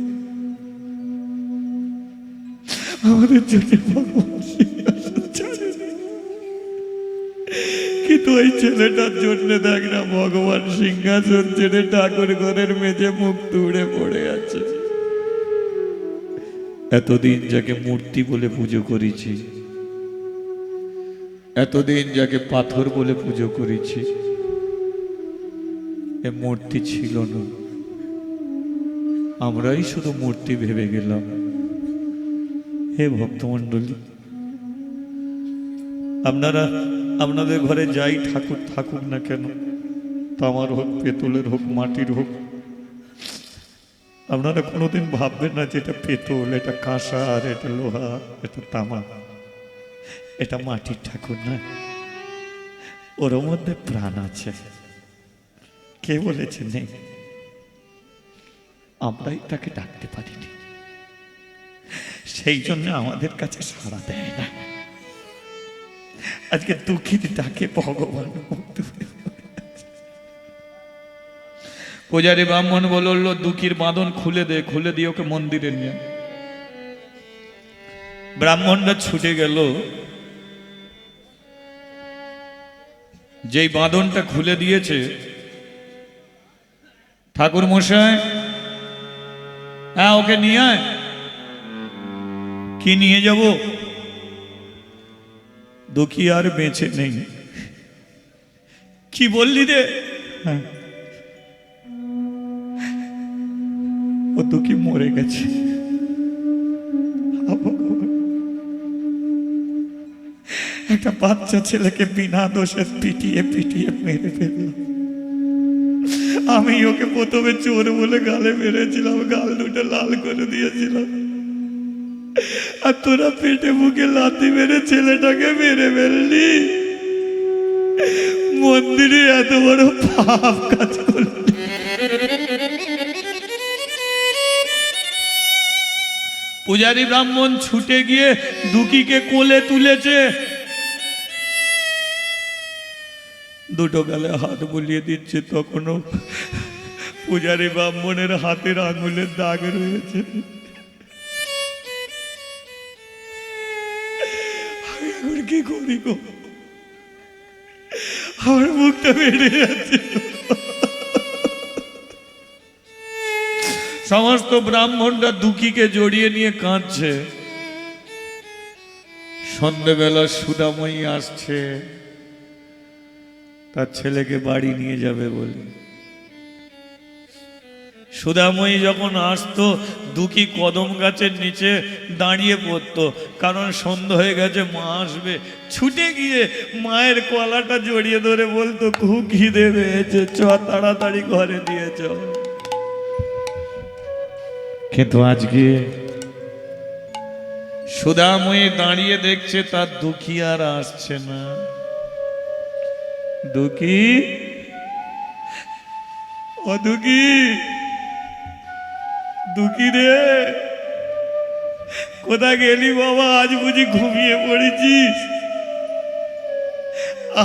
আমাদের জন্য ভগবান সিংহাসন ছাড়েনি, কিন্তু ওই ছেলেটার জন্য দেখ না ভগবান সিংহাসন ছেড়ে ঠাকুর ঘরের মেঝে মুখ তুড়ে পড়ে আছে। এতদিন যাকে মূর্তি বলে পুজো করেছি, এতদিন যাকে পাথর বলে পুজো করেছি, এ মূর্তি ছিল না, আমরাই শুধু মূর্তি ভেবে গেলাম। হে ভক্তমণ্ডলী, আপনারা আপনাদের ঘরে যাই ঠাকুর থাকুক না কেন, তামার হোক, পেতলের হোক, মাটির হোক, আপনারা কোনোদিন ভাববেন না যে এটা পেতল, এটা কাঁসা, আর এটা লোহা, এটা তামা, এটা মাটির ঠাকুর না। ওর মধ্যে প্রাণ আছে। কে বলেছে নেই? আমরাই তাকে ডাকতে পারিনি, সেই জন্য আমাদের কাছে সাড়া দেয় না। আজকে দুঃখীর ডাকে ভগবান মুক্ত হয়ে গেছে। পূজারী ব্রাহ্মণ বলল, দুঃখীর বাঁধন খুলে দে, খুলে দিয়ে ওকে মন্দিরে নিয়ে। ব্রাহ্মণরা ছুটে গেল, যেই বাঁধনটা খুলে দিয়েছে, ঠাকুর মশাই, হ্যাঁ ওকে নিয়ে আয়। কি নিয়ে যাব? দুঃখী আর বেঁচে নেই। কি বললি রে? হ্যাঁ, ও দুঃখী মরে গেছে। একটা বাচ্চা ছেলেকে বিনা দোষে পিটিয়ে পিটিয়ে মেরে ফেললাম। আমি ওকে প্রথমে চোর বলে গালে মেরেছিলাম, গাল দুটো লাল করে দিয়েছিলাম, আর তোরা পেটে বুকে লাথি মেরে ছেলেটাকে মেরে ফেললি। মন্দিরে এত বড় পাপ কাজ করলি। পূজারী ব্রাহ্মণ ছুটে গিয়ে দুঃখীকে কোলে তুলেছে, দুটো গালে হাত বুলিয়ে দিচ্ছে। তখনও পূজারী ব্রাহ্মণের হাতের আঙুলের দাগ রয়েছে। আমি এখন কি করি গো? আমার মুখটা বেড়ে যাচ্ছে। সমস্ত ব্রাহ্মণরা দুঃখীকে জড়িয়ে নিয়ে কাঁদছে। সন্ধ্যেবেলা সুদাময়ী আসছে তার ছেলেকে বাড়ি নিয়ে যাবে বলে। সুদাময়ী যখন আসতো, দুঃখী কদম গাছের নিচে দাঁড়িয়ে পড়তো, কারণ সন্ধ্যা হয়ে গেছে, মা আসবে। ছুটে গিয়ে মায়ের কলাটা জড়িয়ে ধরে বলতো, খুব খিদে পেয়েছে, চ তাড়াতাড়ি ঘরে দিয়ে চ। কিন্তু আজকে সুদাময়ী দাঁড়িয়ে দেখছে তার দুঃখী আর আসছে না। দুঃখী, ও দুঃখী, দুঃখী রে, কোথা গেলি বাবা? আজ বুঝি ঘুমিয়ে পড়েছিস?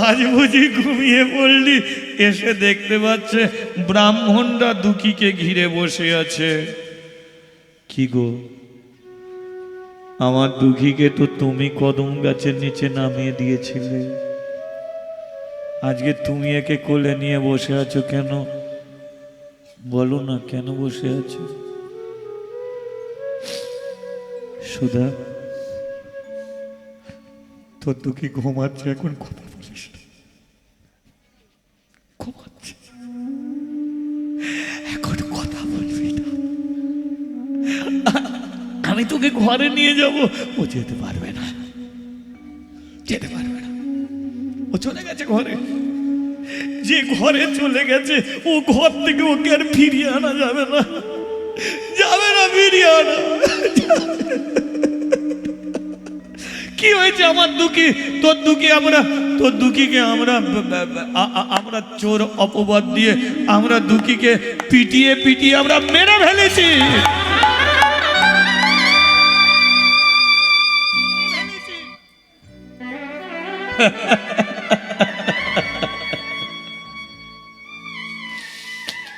আজ বুঝি ঘুমিয়ে পড়লি? এসে দেখতে পাচ্ছে ব্রাহ্মণরা দুঃখীকে ঘিরে বসে আছে। কি গো, আমার দুঃখীকে তো তুমি কদম গাছের নিচে নামিয়ে দিয়েছিলে, আজকে তুমি একে কোলে নিয়ে বসে আছো কেন? বলো না, কেন বসে আছো? সুধা, তোর দুঃখী ঘুমাচ্ছে, এখন কথা বলিস না। ঘুমাচ্ছে, এখন কথা বলবি না। আমি তোকে ঘরে নিয়ে যাব। ও যেতে পারবে না, যেতে পারবে না। ও চলে গেছে ঘরে। যে ঘরে চলে গেছে ও ঘর থেকে ওকে আর ফিরিয়ে আনা যাবে না, যাবে না ফিরিয়ে আনা। কি হয়েছে আমার দুঃখী? তোর দুঃখী আমরা, তোর দুঃখীকে আমরা চোর অপবাদ দিয়ে আমরা দুঃখীকে পিটিয়ে পিটিয়ে আমরা মেরে ফেলেছি।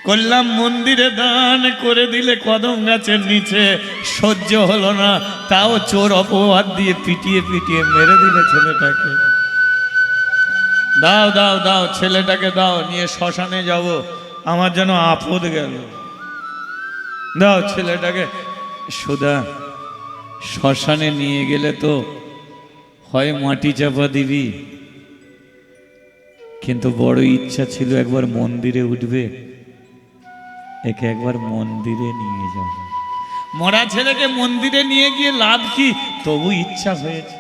করলাম মন্দিরে দান করে দিলে কদম গাছের নিচে, সহ্য হলো না, তাও চোর অপবাদ দিয়ে পিটিয়ে পিটিয়ে মেরে দিলে ছেলেটাকে। দাও দাও দাও, ছেলেটাকে দাও, নিয়ে শ্মশানে যাব, আমার যেন আপদ গেল। দাও ছেলেটাকে। সুধা, শ্মশানে নিয়ে গেলে তো হয় মাটি চাপা দিবি, কিন্তু বড় ইচ্ছা ছিল একবার মন্দিরে উঠবে, একে একবার মন্দিরে নিয়ে যাব। মরা ছেলেকে মন্দিরে নিয়ে গিয়ে লাভ কি? তবু ইচ্ছা হয়েছে।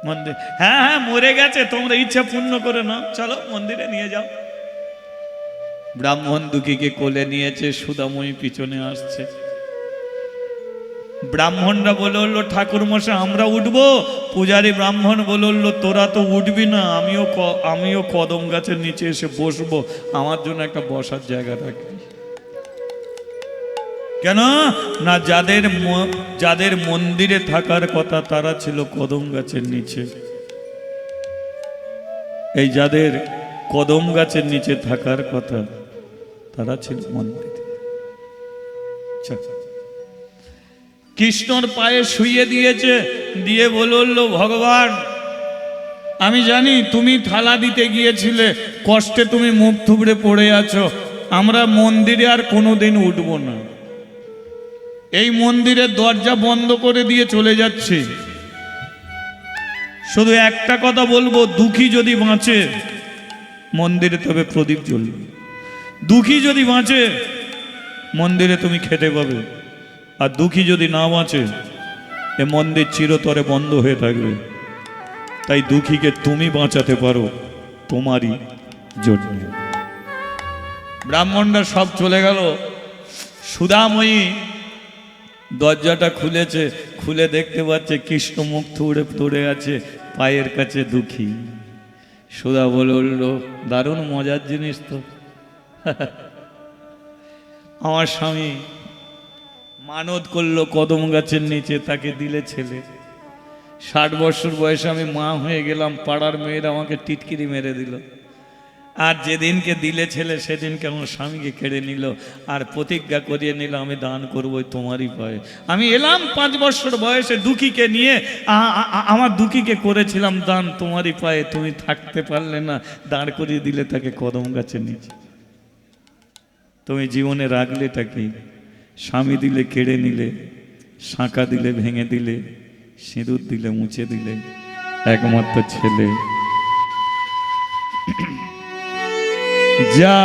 মন্দির, হ্যাঁ হ্যাঁ মরে গেছে, তোমরা ইচ্ছা পূর্ণ করে নাও, চলো মন্দিরে নিয়ে যাও। ব্রাহ্মণ দুঃখীকে কোলে নিয়েছে, সুধাময়ী পিছনে আসছে। ব্রাহ্মণরা বলে উঠলো, ঠাকুর মশাই আমরা উঠবো। পূজারী ব্রাহ্মণ বলে উঠলো, তোরা তো উঠবি না, আমিও কদম গাছের নিচে এসে বসবো, আমার জন্য একটা বসার জায়গা রাখবি। কেন না, যাদের মন্দিরে থাকার কথা তারা ছিল কদম গাছের নিচে। এই যাদের কদম গাছের নিচে থাকার কথা তারা ছিল মন্দিরে। কৃষ্ণর পায়ে শুইয়ে দিয়েছে, দিয়ে বলল, ভগবান আমি জানি তুমি থালা দিতে গিয়েছিলে, কষ্টে তুমি মুখ থুবড়ে পড়ে আছো, আমরা মন্দিরে আর কোনোদিন উঠবো না, এই মন্দিরের দরজা বন্ধ করে দিয়ে চলে যাচ্ছি। শুধু একটা কথা বলবো, দুঃখী যদি বাঁচে মন্দিরে তবে প্রদীপ জ্বলবে, দুঃখী যদি বাঁচে মন্দিরে তুমি খেতে পাবে, আর দুঃখী যদি না বাঁচে এ মন্দির চিরতরে বন্ধ হয়ে থাকবে। তাই দুঃখীকে তুমি বাঁচাতে পারো তোমারই জন্য। ব্রাহ্মণরা সব চলে গেল। সুধাময়ী দরজাটা খুলেছে, খুলে দেখতে পাচ্ছে কৃষ্ণ মুখ থুড়ে পড়ে আছে, পায়ের কাছে দুঃখী। সুধা বলে উঠল, দারুণ মজার জিনিস তো, আমার স্বামী মানত করলো কদম গাছের নিচে, তাকে দিলে ছেলে। 60 বছর বয়সে আমি মা হয়ে গেলাম, পাড়ার মেয়েরা আমাকে টিটকিরি মেরে দিল, আর যেদিনকে দিলে ছেলে সেদিনকে আমার স্বামীকে কেড়ে নিল, আর প্রতিজ্ঞা করিয়ে নিল আমি দান করবো তোমারই পায়ে। আমি এলাম 5 বছর বয়সে দুঃখীকে নিয়ে, আমার দুঃখীকে করেছিলাম দান তোমারই পায়ে, তুমি থাকতে পারলে না, দাঁড় করিয়ে দিলে তাকে কদম গাছের নিচে। তুমি জীবনে রাখলেটা কি? স্বামী দিলে কেড়ে নিলে, শাঁখা দিলে ভেঙে দিলে, সিঁদুর দিলে মুছে দিলে, একমাত্র ছেলে। যা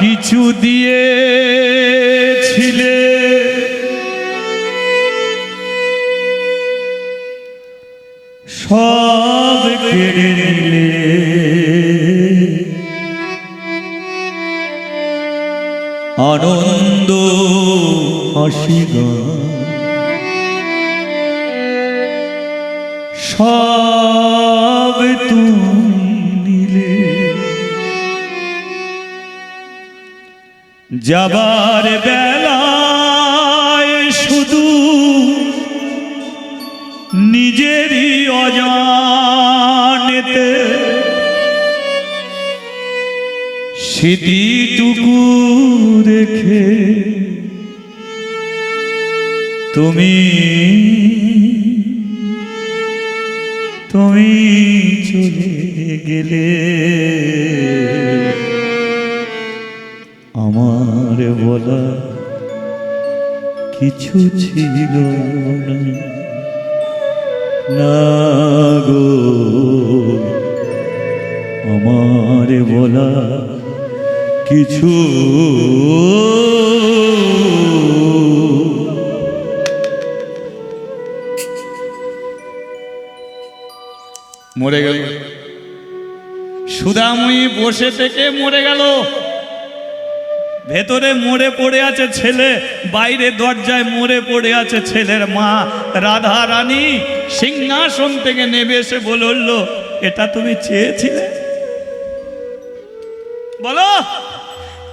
কিছু দিয়েছিলে সব কেড়ে নিলে, আনন্দ হাসি সব তুমি নিলে, যাবার বেলায় শুধু নিজেরই অজানেতে স্মৃতিটুকু রেখে তুমি চলে গেলে, আমার বলা কিছু ছিল না গো, আমার বলা কিছু মরে গেল। সুধাময়ী বসে থেকে মরে গেল। ভেতরে মরে পড়ে আছে ছেলে, বাইরে দরজায় মরে পড়ে আছে ছেলের মা। রাধা রানী সিংহাসন থেকে নেমে এসে বলল, এটা তুমি চেয়েছিলে? বলো,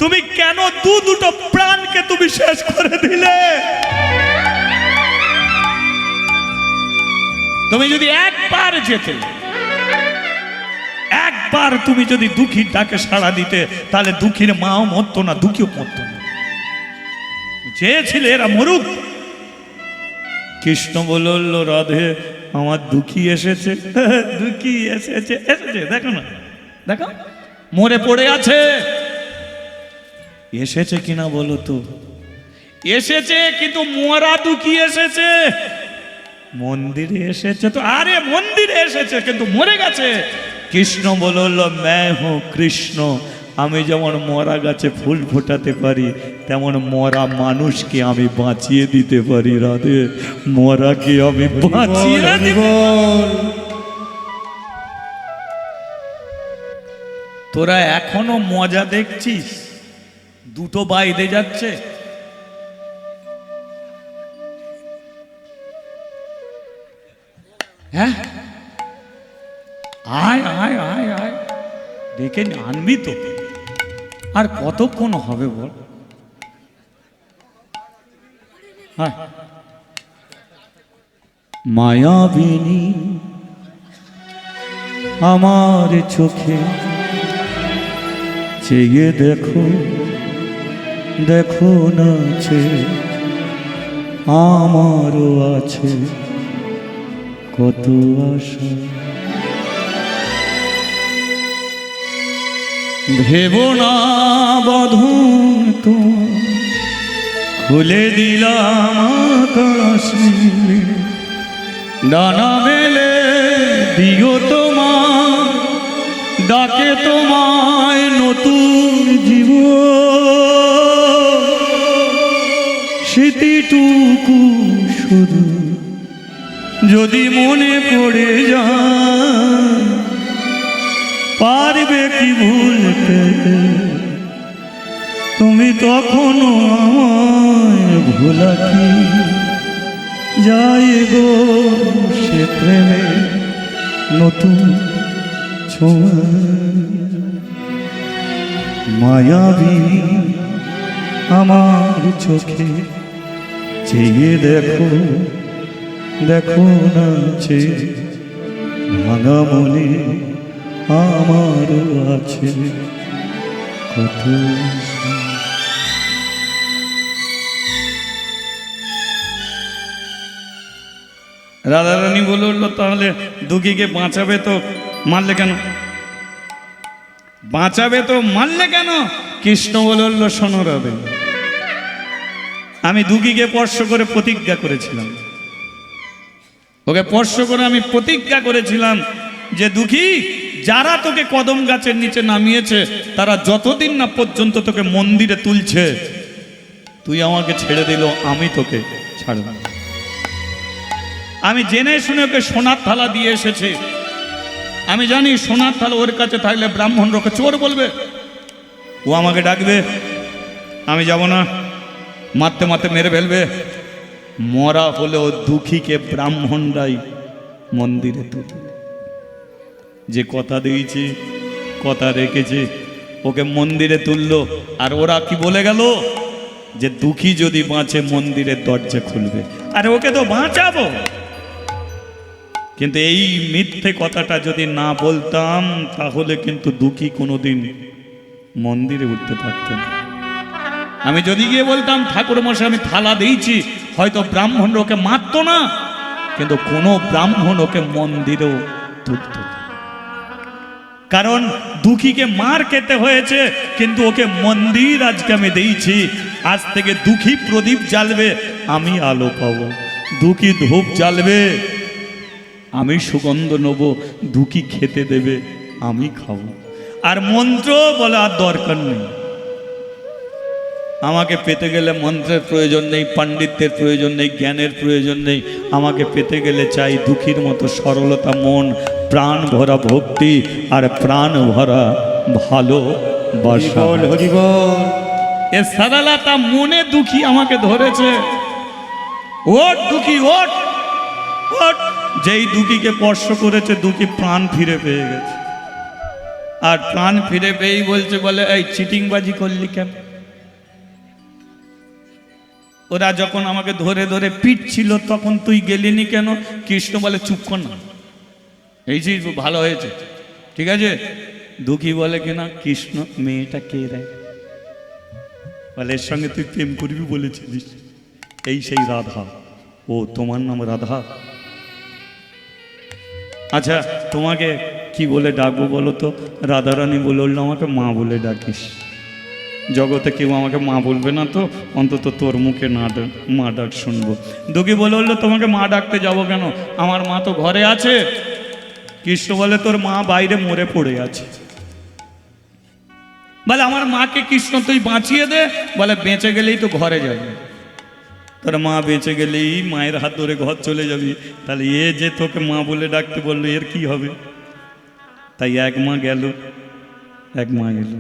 তুমি কেন দুটো প্রাণকে তুমি শেষ করে দিলে? তুমি যদি একবার যেতে, একবার তুমি যদি দুঃখীর ডাকে সাড়া দিতে, তাহলে দুঃখীর মাও মরতো না, দুঃখীও মরতো না। চেয়েছিলে এরা মরুক। কৃষ্ণ বলল, রাধে আমার দুঃখী এসেছে, দুঃখী এসেছে, এসেছে, দেখো না, দেখো মরে পড়ে আছে। এসেছে কিনা বলো তো? এসেছে, কিন্তু মরা দুঃখী এসেছে। মন্দিরে এসেছে তো, আরে মন্দিরে এসেছে কিন্তু মরে গেছে। কৃষ্ণ বলল, मैं हूँ কৃষ্ণ, আমি যেমন মরা গাছে ফুল ফোটাতে পারি, তেমন মরা মানুষকে আমি বাঁচিয়ে দিতে পারি। রাধে, মরাকে আমি বাঁচিয়ে দিব। তোরা এখনো মজা দেখছিস? দুটো বাইরে যাচ্ছে। হ্যাঁ, আয় আয় আয় আয়, ডেকে আনবি তো। আর কতক্ষণ হবে বল? হ্যাঁ, মায়াবিনী আমার চোখে চেয়ে দেখো, দেখো নাচে আমারও আছে কত আশা। ভেব না বাঁধন তোমার, খুলে দিলাম আকাশ নীলে, ডানা মেলে দিও তোমার, ডাকে তোমায় নতুন জীবন। স্মৃতিটুকু শুধু যদি মনে পড়ে যায়, পারবে কি ভুলতে তুমি? তখনও আমায় ভোলা কি যায় গো সে প্রেমে নতুন ছোঁয়া। মায়াবী আমার চোখে চেয়ে দেখো, দেখো নাচে ভাঙা মনে আমারও আছে কত। রাধারানী বলল, তাহলে দুঃখীকে বাঁচাবে তো মারলে কেন? বাঁচাবে তো মারলে কেন? কৃষ্ণ বলল, শোনো রাধে, আমি দুঃখীকে স্পর্শ করে প্রতিজ্ঞা করেছিলাম, ওকে স্পর্শ করে আমি প্রতিজ্ঞা করেছিলাম যে দুঃখী, যারা তোকে কদম গাছের নিচে নামিয়েছে, তারা যতদিন না পর্যন্ত তোকে মন্দিরে তুলছে, তুই আমাকে ছেড়ে দিল, আমি তোকে ছাড়ব না। আমি জেনে শুনে ওকে সোনার থালা দিয়ে এসেছি। আমি জানি সোনার থালা ওর কাছে থাকলে ব্রাহ্মণ ওকে চোর বলবে, ও আমাকে ডাকবে, আমি যাব না, মারতে মারতে মেরে ফেলবে। মরা হলেও দুঃখীকে ব্রাহ্মণরাই মন্দিরে তুলবে। যে কথা দিয়েছি, কথা রেখেছি, ওকে মন্দিরে তুললো। আর ওরা কি বলে গেল? যে দুঃখী যদি বাঁচে মন্দিরের দরজা খুলবে। আরে ওকে তো বাঁচাবো, কিন্তু এই মিথ্যে কথাটা যদি না বলতাম, তাহলে কিন্তু দুঃখী কোনোদিন মন্দিরে উঠতে পারত না। আমি যদি গিয়ে বলতাম, ঠাকুর মশাই আমি থালা দিয়েছি, হয়তো ব্রাহ্মণ ওকে মারত না, কিন্তু কোনো ব্রাহ্মণ ওকে মন্দিরেও তুলত না। কারণ দুঃখীকে মার খেতে হয়েছে, কিন্তু ওকে মন্দির আজকে আমি দিয়েছি। আজ থেকে দুঃখী প্রদীপ জ্বালবে, আমি আলো পাবো। দুঃখী ধূপ জ্বালবে, আমি সুগন্ধ নেব। দুঃখী খেতে দেবে, আমি খাবো। আর মন্ত্র বলে আর দরকার নেই। আমাকে পেতে গেলে মন্ত্রের প্রয়োজন নেই, পাণ্ডিত্যের প্রয়োজন নেই, জ্ঞানের প্রয়োজন নেই। আমাকে পেতে গেলে চাই দুঃখীর মতো সরলতা মন, প্রাণ ভরা ভক্তি আর প্রাণ ভরা ভালোবাসা। হরিবল হরিবল। এ সরলতা মনে দুঃখী আমাকে ধরেছে। ওট দুঃখী ওট ওট। যেই দুঃখীকে স্পর্শ করেছে দুঃখী প্রাণ ফিরে পেয়ে গেছে। আর প্রাণ ফিরে পেয়েই বলছে, বলে এই চিটিংবাজি করলি কেন? ওরা যখন আমাকে ধরে ধরে পিটছিল তখন তুই গেলিনি কেন? কৃষ্ণ বলে চুপ কর না, এই যে ভালো হয়েছে, ঠিক আছে। দুঃখী বলে কিনা, কৃষ্ণ মেয়েটা কে রে? বলে এর সঙ্গে তুই প্রেম করবি বলেছিলিস, এই সেই রাধা। ও তোমার নাম রাধা? আচ্ছা তোমাকে কি বলে ডাকবো বলো তো? রাধারানী বলে উঠলো, আমাকে মা বলে ডাকিস। জগতে কেউ আমাকে মা বলবে না তো, অন্তত তোর মুখে না মা ডাক শুনবো। দুঃখী বলে উঠলো, তোমাকে মা ডাকতে যাবো কেন? আমার মা তো ঘরে আছে। কৃষ্ণ বলে, তোর মা বাইরে মরে পড়ে আছে। বলে আমার মাকে কৃষ্ণ তুই বাঁচিয়ে দে। বলে বেঁচে গেলেই তো ঘরে যাবে। তোর মা বেঁচে গেলেই মায়ের হাত ধরে ঘর চলে যাবি। তাহলে এ যে তোকে মা বলে ডাকতে বললো, এর কি হবে? তাই এক মা গেল, এক মা গেল।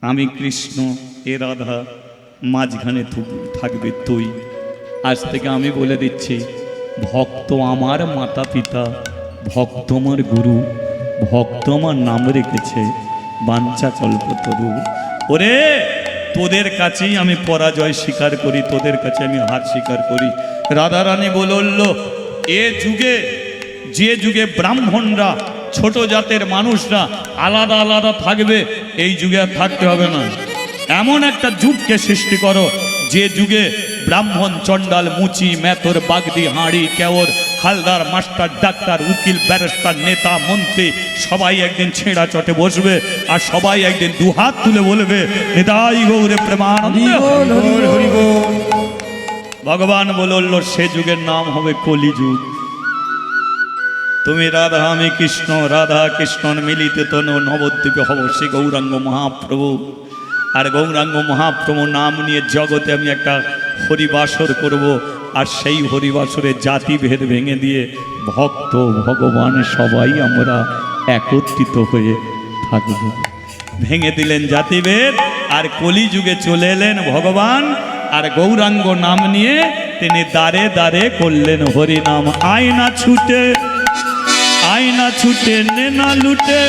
আমি কৃষ্ণ, এ রাধা, মাঝখানে থাকবে তুই। আজ থেকে আমি বলে দিচ্ছি, ভক্ত আমার মাতা পিতা, ভক্ত আমার গুরু, ভক্ত আমার নাম রেখেছে বাঞ্ছা কল্পতরু। ওরে তোদের কাছেই আমি পরাজয় স্বীকার করি, তোদের কাছে আমি হার স্বীকার করি। রাধারানী বলল, এ যুগে, যে যুগে ব্রাহ্মণরা, ছোট জাতের মানুষরা আলাদা আলাদা থাকবে, এই যুগে আর থাকতে হবে না। এমন একটা যুগকে সৃষ্টি করো যে যুগে ব্রাহ্মণ, চণ্ডাল, মুচি, মেথর, বাগদি, হাঁড়ি, কেওর, হালদার, মাস্টার, ডাক্তার, উকিল, ব্যারিস্টার, নেতা, মন্ত্রী সবাই একদিন ছেঁড়া চটে বসবে, আর সবাই একদিন দুহাত তুলে বলবে, নিতাই গৌরে প্রেমানন্দে। হরিবল হরিবল। ভগবান বলল, সে যুগের নাম হবে কলিযুগ। তুমি রাধা, আমি কৃষ্ণ, রাধা কৃষ্ণ মিলিত তনু নবদ্বীপে হব শ্রী গৌরাঙ্গ মহাপ্রভু। আর গৌরাঙ্গ মহাপ্রভু নাম নিয়ে জগতে আমি একটা হরিবাসর করব। আর সেই হরিবাসরে জাতিভেদ ভেঙে দিয়ে ভক্ত ভগবান সবাই আমরা একত্রিত হয়ে থাকব। ভেঙে দিলেন জাতিভেদ, আর কলিযুগে চলে এলেন ভগবান। আর গৌরাঙ্গ নাম নিয়ে তিনি দাঁড়ে দাঁড়ে করলেন হরিনাম। আয়না ছুটে, আয়না ছুটে, নেনা লুটে,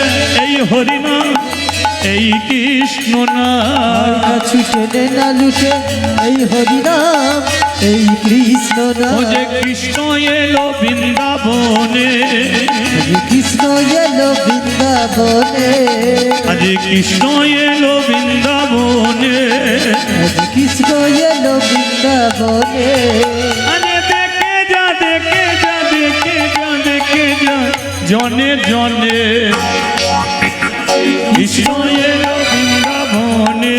এই হরিনাম, এই কৃষ্ণ নাম। ছুটে না লুটে, এই হরিনাম, এই কৃষ্ণ নাম। ও যে কৃষ্ণ এলো বৃন্দাবনে, কৃষ্ণ এলো বৃন্দাবনে, আজ কৃষ্ণ এলো বৃন্দাবনে, কৃষ্ণ এলো বৃন্দাবনে। আরে দেখে যা, দেখে যা, দেখে যা, দেখে যা, জনে জনে কৃষ্ণ এলো বৃন্দাবনে।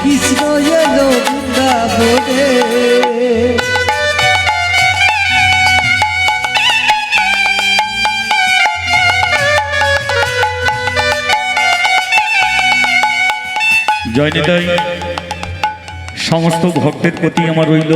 কৃষ্ণ এলো বৃন্দাবনে। জয় নিতাই। সমস্ত ভক্তের প্রতি আমার রইল